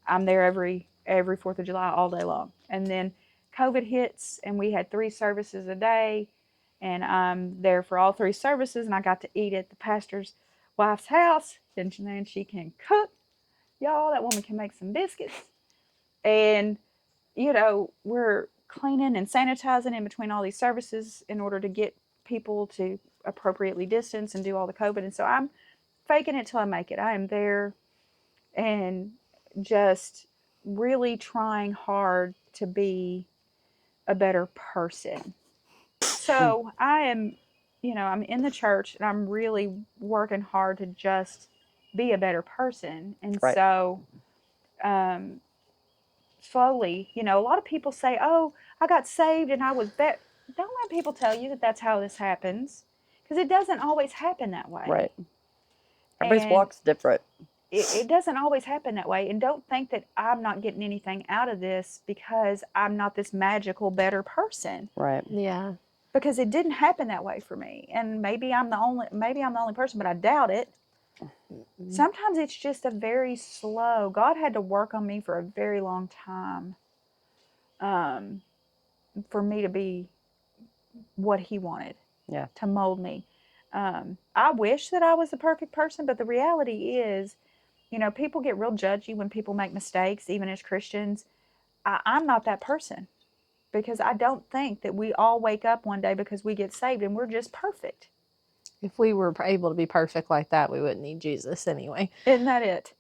I'm there every 4th of July all day long. And then COVID hits, and we had 3 services a day, and I'm there for all 3 services, and I got to eat at the pastor's wife's house, and she can cook. Y'all, that woman can make some biscuits. And, we're cleaning and sanitizing in between all these services in order to get people to appropriately distance and do all the COVID. And so I'm faking it till I make it. I am there and just really trying hard to be a better person. So I am, I'm in the church, and I'm really working hard to just be a better person. And so slowly, a lot of people say, oh, I got saved and I was better. Don't let people tell you that that's how this happens, because it doesn't always happen that way. Right. Everybody's walk's different. It doesn't always happen that way. And don't think that I'm not getting anything out of this because I'm not this magical, better person. Right. Yeah. Because it didn't happen that way for me. And maybe I'm the only person, but I doubt it. Sometimes it's just a very slow. God had to work on me for a very long time, for me to be what He wanted. Yeah. To mold me. I wish that I was the perfect person, but the reality is, people get real judgy when people make mistakes, even as Christians. I'm not that person, because I don't think that we all wake up one day because we get saved and we're just perfect. If we were able to be perfect like that, we wouldn't need Jesus anyway. Isn't that it?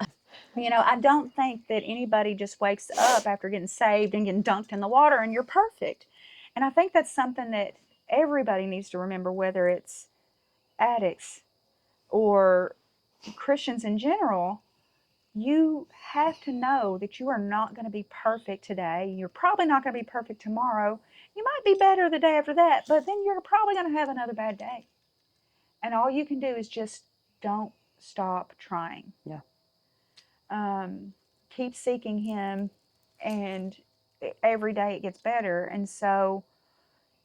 I don't think that anybody just wakes up after getting saved and getting dunked in the water and you're perfect. And I think that's something that everybody needs to remember, whether it's addicts or Christians in general. You have to know that you are not going to be perfect today. You're probably not going to be perfect tomorrow. You might be better the day after that, but then you're probably going to have another bad day. And all you can do is just don't stop trying. Yeah. Keep seeking Him, and every day it gets better. And so,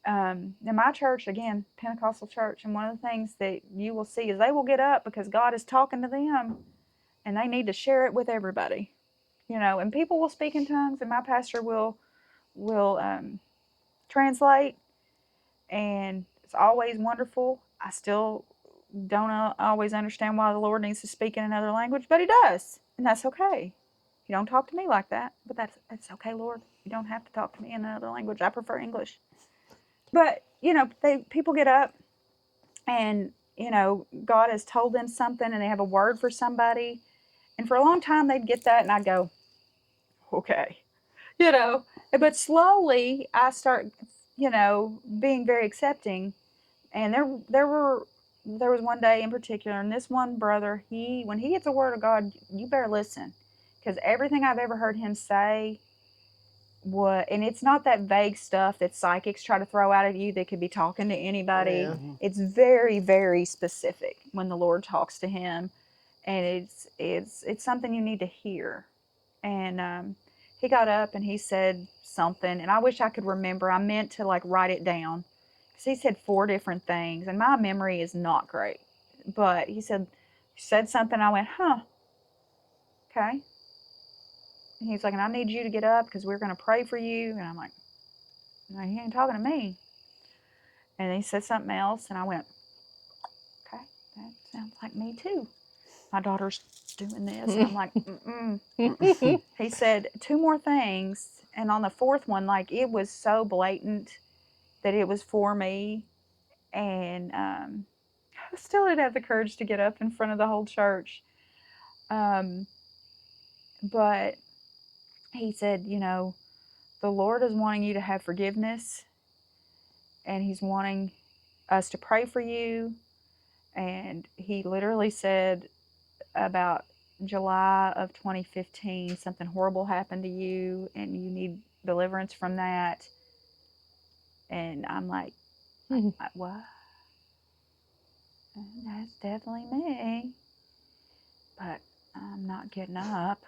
in my church, again, Pentecostal church, and one of the things that you will see is they will get up because God is talking to them, and they need to share it with everybody. And people will speak in tongues, and my pastor will translate, and it's always wonderful. I still don't always understand why the Lord needs to speak in another language, but He does, and that's okay. You don't talk to me like that, but that's okay, Lord. You don't have to talk to me in another language. I prefer English. But people get up, and God has told them something, and they have a word for somebody, and for a long time they'd get that, and I'd go, okay, But slowly I start, being very accepting, and there was one day in particular, and this one brother, when he gets a word of God, you better listen, because everything I've ever heard him say, and it's not that vague stuff that psychics try to throw out at you that could be talking to anybody. Yeah. It's very, very specific when the Lord talks to him, and it's something you need to hear. And he got up and he said something, and I wish I could remember. I meant to write it down, because he said 4 different things, and my memory is not great. But he said something. I went, huh, okay. And he's like, and I need you to get up because we're going to pray for you. And I'm like, no, he ain't talking to me. And he said something else, and I went, okay, that sounds like me too. My daughter's doing this, and I'm like, mm-mm. He said 2 more things, and on the 4th one, it was so blatant that it was for me, and I still didn't have the courage to get up in front of the whole church. But he said, the Lord is wanting you to have forgiveness, and He's wanting us to pray for you. And he literally said, about July of 2015, something horrible happened to you and you need deliverance from that. And I'm like, what? That's definitely me, but I'm not getting up.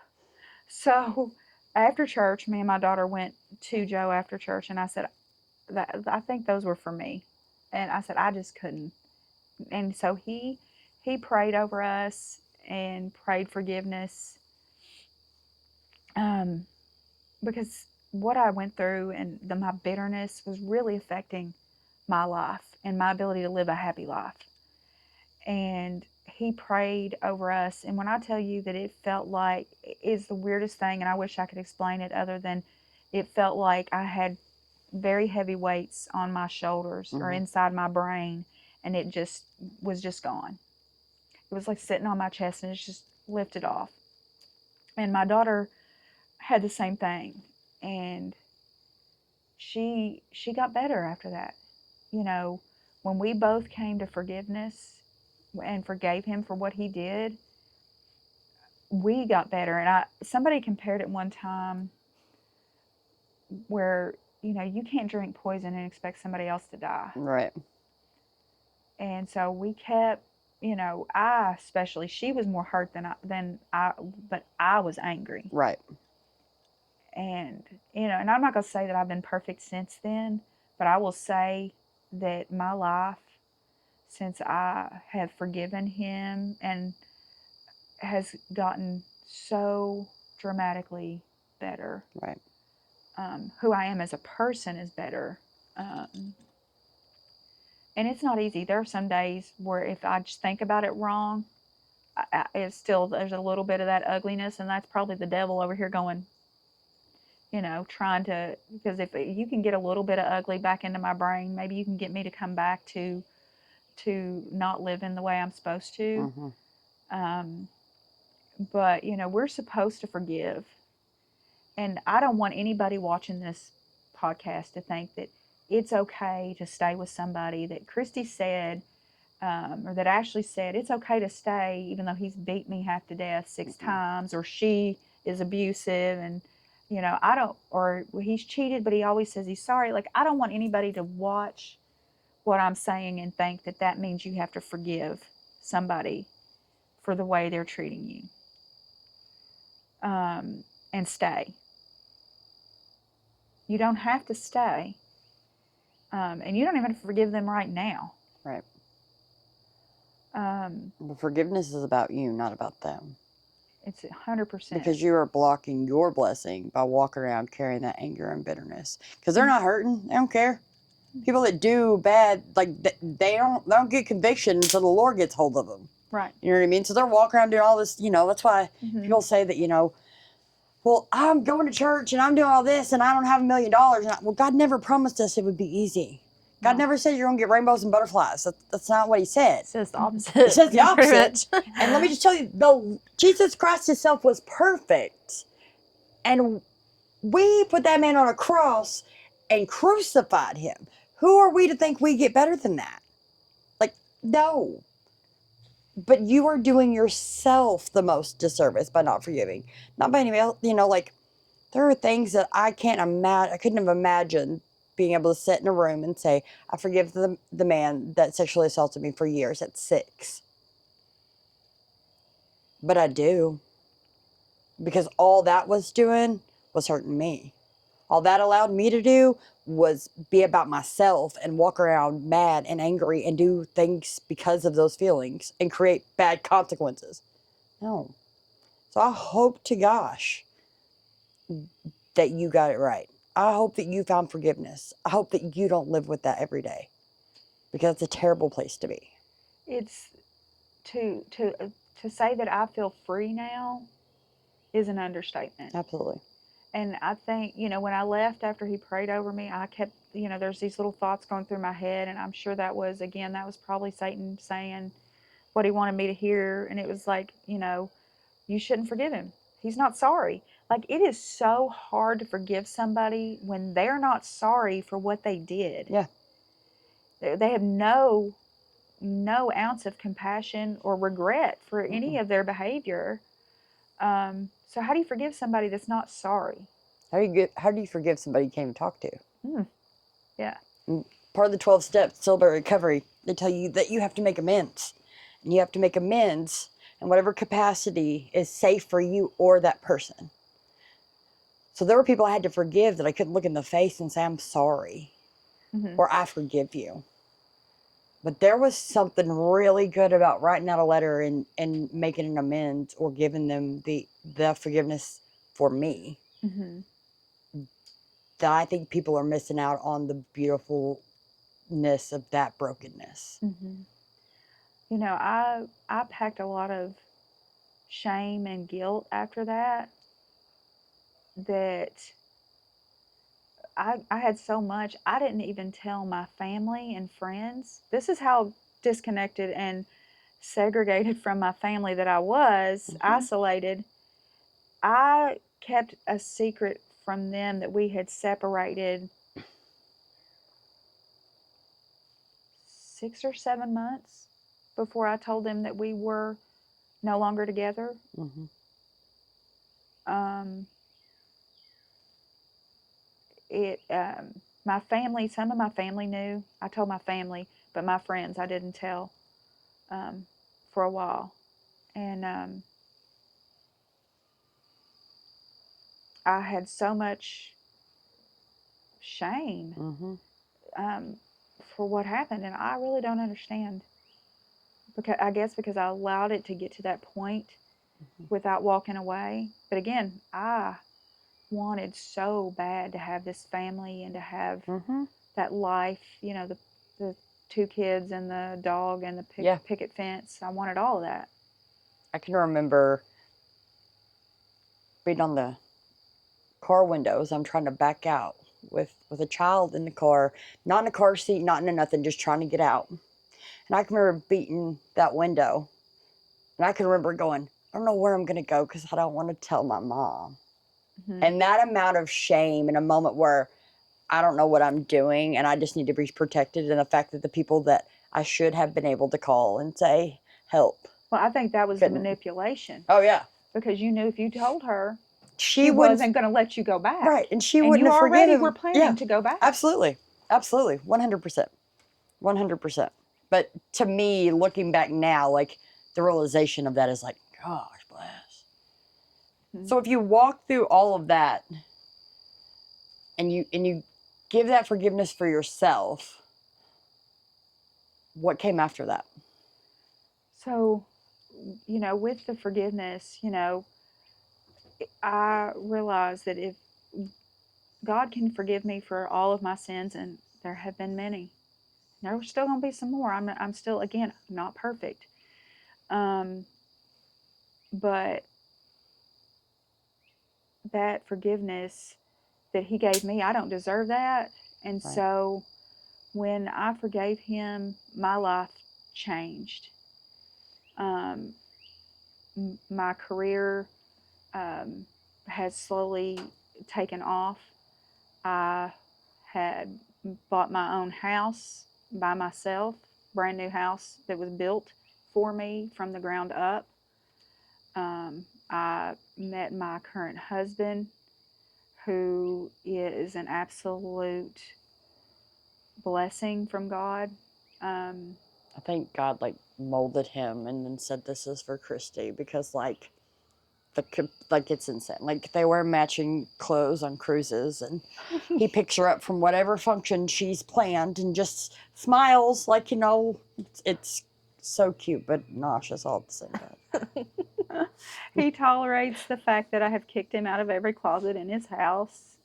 So after church, me and my daughter went to Joe after church, and I said, I think those were for me. And I said, I just couldn't. And so he prayed over us and prayed forgiveness, because what I went through and my bitterness was really affecting my life and my ability to live a happy life. And he prayed over us. And when I tell you that it felt like, it's the weirdest thing, and I wish I could explain it other than it felt like I had very heavy weights on my shoulders or inside my brain, and it just was just gone. It was like sitting on my chest, and it's just lifted off. And my daughter had the same thing, and she got better after that. When we both came to forgiveness and forgave him for what he did, we got better. And somebody compared it one time where you can't drink poison and expect somebody else to die. Right. And so we kept you know, I especially, she was more hurt than I, but I was angry. Right. And, you know, and I'm not going to say that I've been perfect since then, but I will say that my life since I have forgiven him and has gotten so dramatically better. Right. Who I am as a person is better. And it's not easy. There are some days where if I just think about it wrong, it's still, there's a little bit of that ugliness, and that's probably the devil over here going, you know, trying to, because if you can get a little bit of ugly back into my brain, maybe you can get me to come back to not living the way I'm supposed to. But, you know, we're supposed to forgive. And I don't want anybody watching this podcast to think that it's okay to stay with somebody, that Kristie said, or that Ashley said, it's okay to stay even though he's beat me half to death 6 times, or she is abusive, and, you know, I don't, or he's cheated, but he always says he's sorry. Like, I don't want anybody to watch what I'm saying and think that that means you have to forgive somebody for the way they're treating you. And stay. You don't have to stay. And you don't even forgive them right now. Right. But forgiveness is about you, not about them. It's 100%. Because you are blocking your blessing by walking around carrying that anger and bitterness. Because they're not hurting. They don't care. People that do bad, like, they don't get conviction until the Lord gets hold of them. Right. You know what I mean? So they're walking around doing all this, you know, that's why people say that, you know, well, I'm going to church and I'm doing all this and I don't have $1 million. Well, God never promised us it would be easy. God never said you're going to get rainbows and butterflies. That's not what he said. It says the opposite. It says the opposite. And let me just tell you, Jesus Christ himself was perfect. And we put that man on a cross and crucified him. Who are we to think we get better than that? Like, no. But you are doing yourself the most disservice by not forgiving. Not by anybody else. You know, like, there are things that I couldn't have imagined being able to sit in a room and say, I forgive the man that sexually assaulted me for years at 6. But I do. Because all that was doing was hurting me. All that allowed me to do was be about myself and walk around mad and angry and do things because of those feelings and create bad consequences. No. So I hope to gosh that you got it right. I hope that you found forgiveness. I hope that you don't live with that every day, because it's a terrible place to be. It's to say that I feel free now is an understatement. Absolutely. And I think, you know, when I left after he prayed over me, I kept, you know, there's these little thoughts going through my head, and I'm sure that was probably Satan saying what he wanted me to hear. And it was like, you know, you shouldn't forgive him. He's not sorry. Like, it is so hard to forgive somebody when they're not sorry for what they did. Yeah. They have no ounce of compassion or regret for any of their behavior. So how do you forgive somebody that's not sorry? How do you forgive somebody you can't even talk to? Yeah. Part of the 12 steps, celebrate recovery, they tell you that you have to make amends. And you have to make amends in whatever capacity is safe for you or that person. So there were people I had to forgive that I couldn't look in the face and say, I'm sorry. Or I forgive you. But there was something really good about writing out a letter and making an amends or giving them the forgiveness for me. That I think people are missing out on the beautifulness of that brokenness. You know, I packed a lot of shame and guilt after that I had so much. I didn't even tell my family and friends. This is how disconnected and segregated from my family that I was, isolated. I kept a secret from them that we had separated 6 or 7 months before I told them that we were no longer together. My family, some of my family knew. I told my family, but my friends I didn't tell. for a while. And I had so much shame for what happened, and I really don't understand. Because I guess because I allowed it to get to that point without walking away. But again, I wanted so bad to have this family and to have that life, you know, the 2 kids and the dog and the picket fence. I wanted all of that. I can remember being on the car windows. I'm trying to back out with a child in the car, not in a car seat, not in a nothing, just trying to get out. And I can remember beating that window. And I can remember going, I don't know where I'm going to go because I don't want to tell my mom. And that amount of shame in a moment where I don't know what I'm doing and I just need to be protected, and the fact that the people that I should have been able to call and say, help. Well, I think that was the manipulation. Oh, yeah. Because you knew if you told her, she wasn't going to let you go back. Right. And she wouldn't have forgiven. And you already were planning to go back. Absolutely. Absolutely. 100%. 100%. But to me, looking back now, like, the realization of that is like, gosh bless. So if you walk through all of that and you give that forgiveness for yourself, what came after that? So, you know, with the forgiveness, you know, I realized that if God can forgive me for all of my sins, and there have been many, there's still going to be some more. I'm still, again, not perfect. But that forgiveness that he gave me, I don't deserve that. And so when I forgave him, my life changed. My career has slowly taken off. I had bought my own house by myself, brand new house that was built for me from the ground up. I met my current husband, who is an absolute blessing from God. I think God like molded him and then said, "This is for Kristie," because like it's insane. Like they wear matching clothes on cruises, and he picks her up from whatever function she's planned and just smiles like, you know, it's so cute but nauseous all at the same time. He tolerates the fact that I have kicked him out of every closet in his house.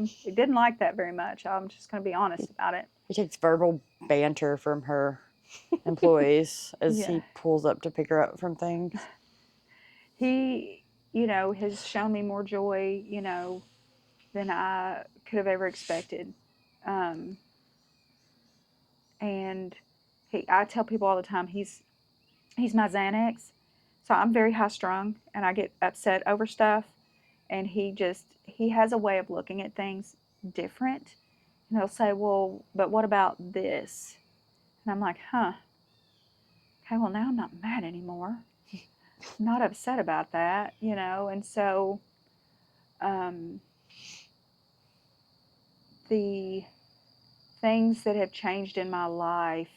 He didn't like that very much. I'm just going to be honest about it. He takes verbal banter from her employees as he pulls up to pick her up from things. He, you know, has shown me more joy, you know, than I could have ever expected. And I tell people all the time, he's my Xanax. So I'm very high strung and I get upset over stuff. And he has a way of looking at things different. And he'll say, well, but what about this? And I'm like, huh. Okay, well, now I'm not mad anymore. I'm not upset about that, you know. And so the things that have changed in my life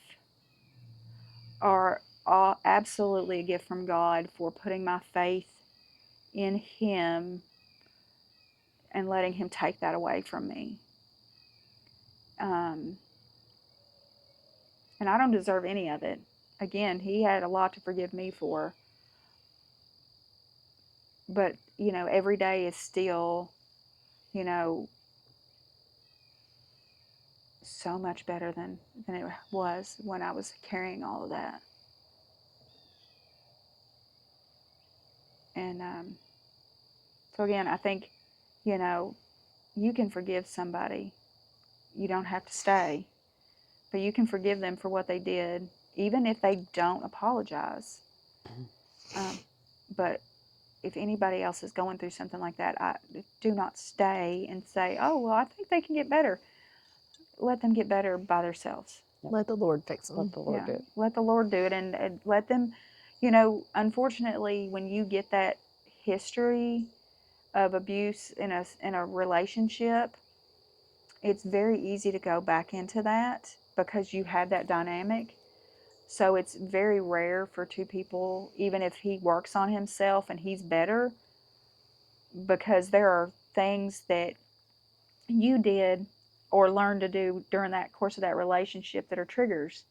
are absolutely a gift from God for putting my faith in him and letting him take that away from me. And I don't deserve any of it. Again, he had a lot to forgive me for. But, you know, every day is still, you know, so much better than it was when I was carrying all of that. And so again, I think, you know, you can forgive somebody. You don't have to stay. But you can forgive them for what they did, even if they don't apologize. But if anybody else is going through something like that, I do not stay and say, oh, well, I think they can get better. Let them get better by themselves. Let the Lord fix them. Let the Lord do it. Let the Lord do it, and let them, you know, unfortunately, when you get that history of abuse in a relationship, it's very easy to go back into that because you had that dynamic. So it's very rare for two people, even if he works on himself and he's better, because there are things that you did or learned to do during that course of that relationship that are triggers.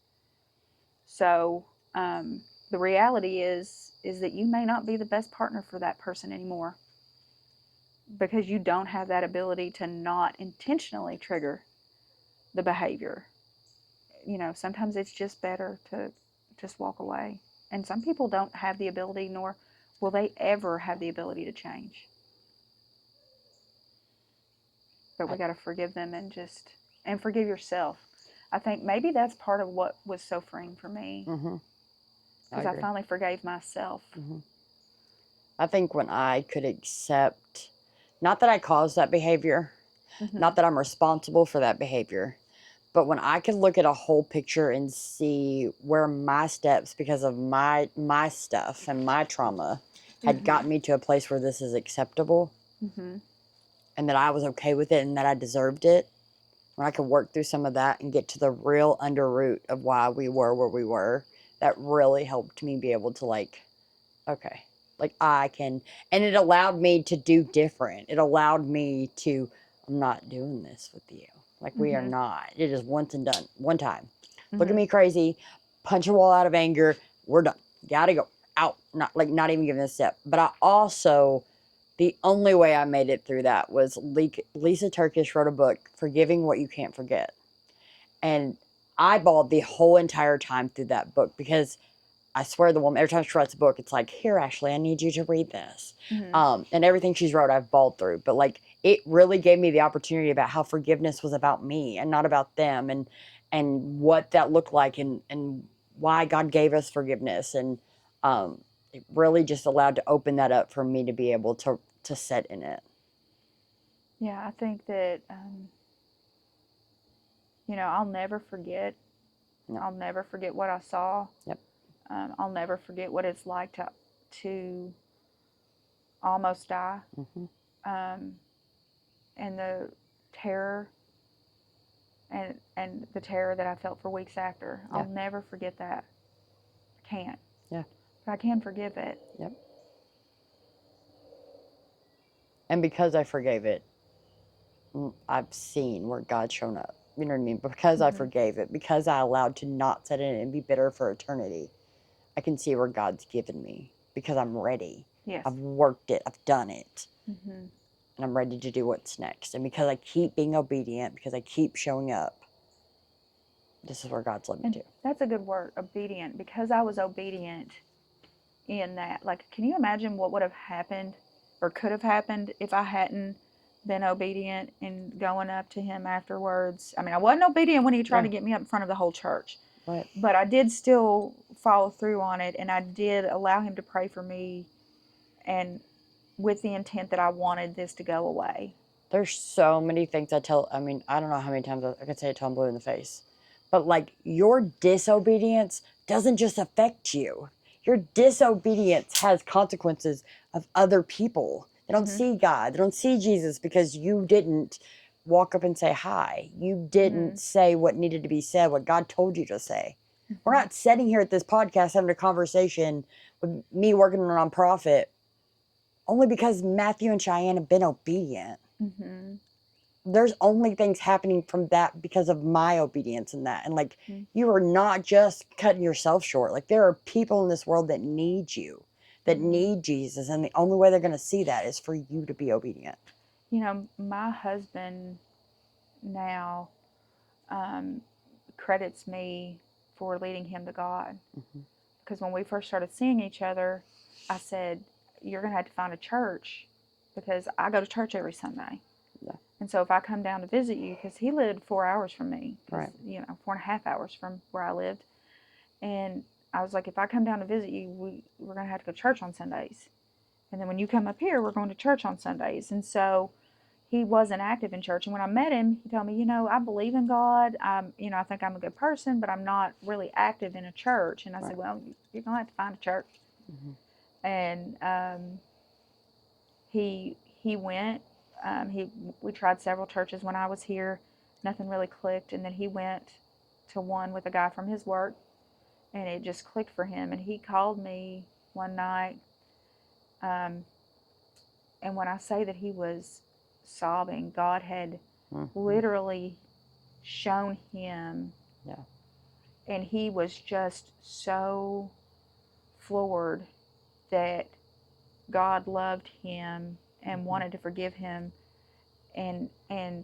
So the reality is that you may not be the best partner for that person anymore, because you don't have that ability to not intentionally trigger the behavior. Sometimes it's just better to just walk away. And some people don't have the ability, nor will they ever have the ability to change. But we got to forgive them and forgive yourself. I think maybe that's part of what was so freeing for me, because I finally forgave myself. I think when I could accept, not that I caused that behavior, not that I'm responsible for that behavior, but when I could look at a whole picture and see where my steps, because of my stuff and my trauma, had gotten me to a place where this is acceptable, and that I was okay with it and that I deserved it, when I could work through some of that and get to the real underroot of why we were where we were, that really helped me be able to okay, I can, and it allowed me to do different. It allowed me to, I'm not doing this with you. We are not. It is once and done. One time. Look at me crazy, punch a wall out of anger. We're done. Gotta go. Out. Not even giving a step. But I also, the only way I made it through that was Lisa Turkish wrote a book, Forgiving What You Can't Forget. And I bawled the whole entire time through that book, because I swear the woman, every time she writes a book, it's like, here, Ashley, I need you to read this. And everything she's wrote, I've bawled through. But it really gave me the opportunity about how forgiveness was about me and not about them, and what that looked like, and why God gave us forgiveness. And it really just allowed to open that up for me to be able to sit in it. Yeah, I think that, I'll never forget. No. I'll never forget what I saw. Yep. I'll never forget what it's like to almost die, and the terror and the terror that I felt for weeks after. Yeah. I'll never forget that. I can't. Yeah. But I can forgive it. Yep. And because I forgave it, I've seen where God's shown up. You know what I mean? But because I forgave it, because I allowed to not sit in it and be bitter for eternity, I can see where God's given me, because I'm ready. Yes. I've worked it. I've done it. And I'm ready to do what's next. And because I keep being obedient, because I keep showing up, this is where God's led me to. That's a good word, obedient. Because I was obedient in that. Can you imagine what would have happened or could have happened if I hadn't been obedient and going up to him afterwards? I mean, I wasn't obedient when he tried to get me up in front of the whole church. Right. But I did still follow through on it, and I did allow him to pray for me, and with the intent that I wanted this to go away. There's so many things I don't know how many times I could say it till I'm blue in the face. But your disobedience doesn't just affect you. Your disobedience has consequences of other people. They don't see God. They don't see Jesus because you didn't walk up and say hi. You didn't say what needed to be said, what God told you to say. We're not sitting here at this podcast having a conversation with me working in a nonprofit only because Matthew and Cheyenne have been obedient. There's only things happening from that because of my obedience in that. And you are not just cutting yourself short. There are people in this world that need you, that need Jesus. And the only way they're going to see that is for you to be obedient. My husband now credits me for leading him to God. Because when we first started seeing each other, I said, you're going to have to find a church, because I go to church every Sunday. Yeah. And so if I come down to visit you, because he lived 4 hours from me, right. 4.5 hours from where I lived. And I was like, if I come down to visit you, we're going to have to go to church on Sundays. And then when you come up here, we're going to church on Sundays. And so he wasn't active in church. And when I met him, he told me, I believe in God. I think I'm a good person, but I'm not really active in a church. And I said, well, you're going to have to find a church. And he went. We tried several churches when I was here. Nothing really clicked. And then he went to one with a guy from his work. and it just clicked for him. And he called me one night, and when I say that he was sobbing, God had literally shown him, and he was just so floored that God loved him and wanted to forgive him, and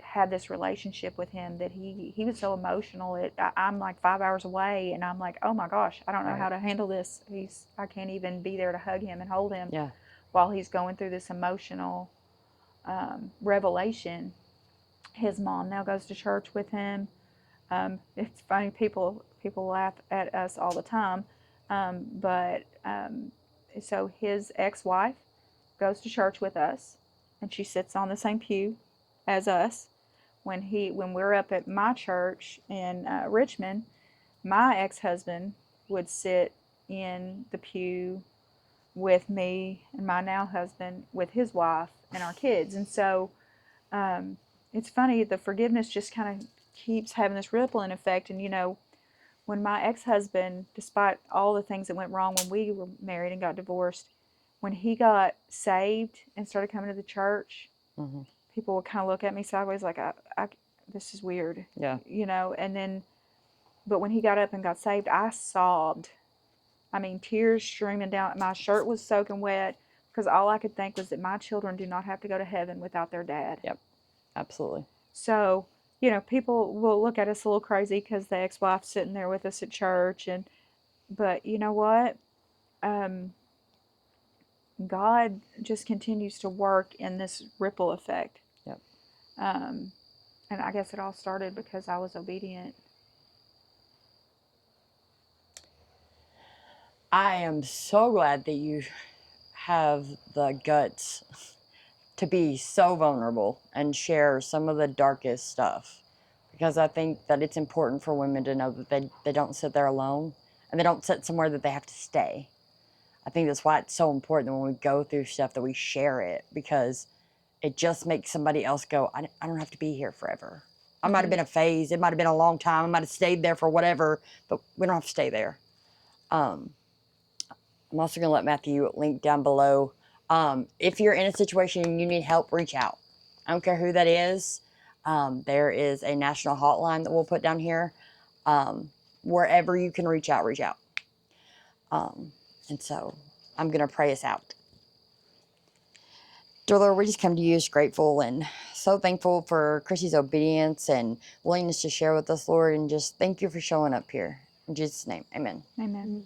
had this relationship with him, that he was so emotional. I'm like 5 hours away, and I'm like, oh my gosh, I don't know how to handle this. I can't even be there to hug him and hold him while he's going through this emotional revelation. His mom now goes to church with him. It's funny, people laugh at us all the time, but so his ex-wife goes to church with us, and she sits on the same pew as us. When we're up at my church in Richmond, my ex-husband would sit in the pew with me and my now husband with his wife and our kids. And so it's funny, the forgiveness just kind of keeps having this rippling effect. And when my ex-husband, despite all the things that went wrong when we were married and got divorced, when he got saved and started coming to the church, people would kind of look at me sideways like, this is weird. And then, but when he got up and got saved, I sobbed. I mean, tears streaming down. My shirt was soaking wet, because all I could think was that my children do not have to go to heaven without their dad. Yep, absolutely. So, people will look at us a little crazy because the ex-wife's sitting there with us at church, but you know what? God just continues to work in this ripple effect. Yep. And I guess it all started because I was obedient. I am so glad that you have the guts to be so vulnerable and share some of the darkest stuff, because I think that it's important for women to know that they don't sit there alone, and they don't sit somewhere that they have to stay. I think that's why it's so important that when we go through stuff that we share it, because it just makes somebody else go, I don't have to be here forever. I might have been a phase, it might have been a long time, I might have stayed there for whatever, but we don't have to stay there. I'm also going to let Matthew link down below. If you're in a situation and you need help, reach out. I don't care who that is. There is a national hotline that we'll put down here. Wherever you can reach out, reach out. And so I'm going to pray us out. Dear Lord, we just come to you as grateful and so thankful for Kristie's obedience and willingness to share with us, Lord, and just thank you for showing up here. In Jesus' name, amen. Amen.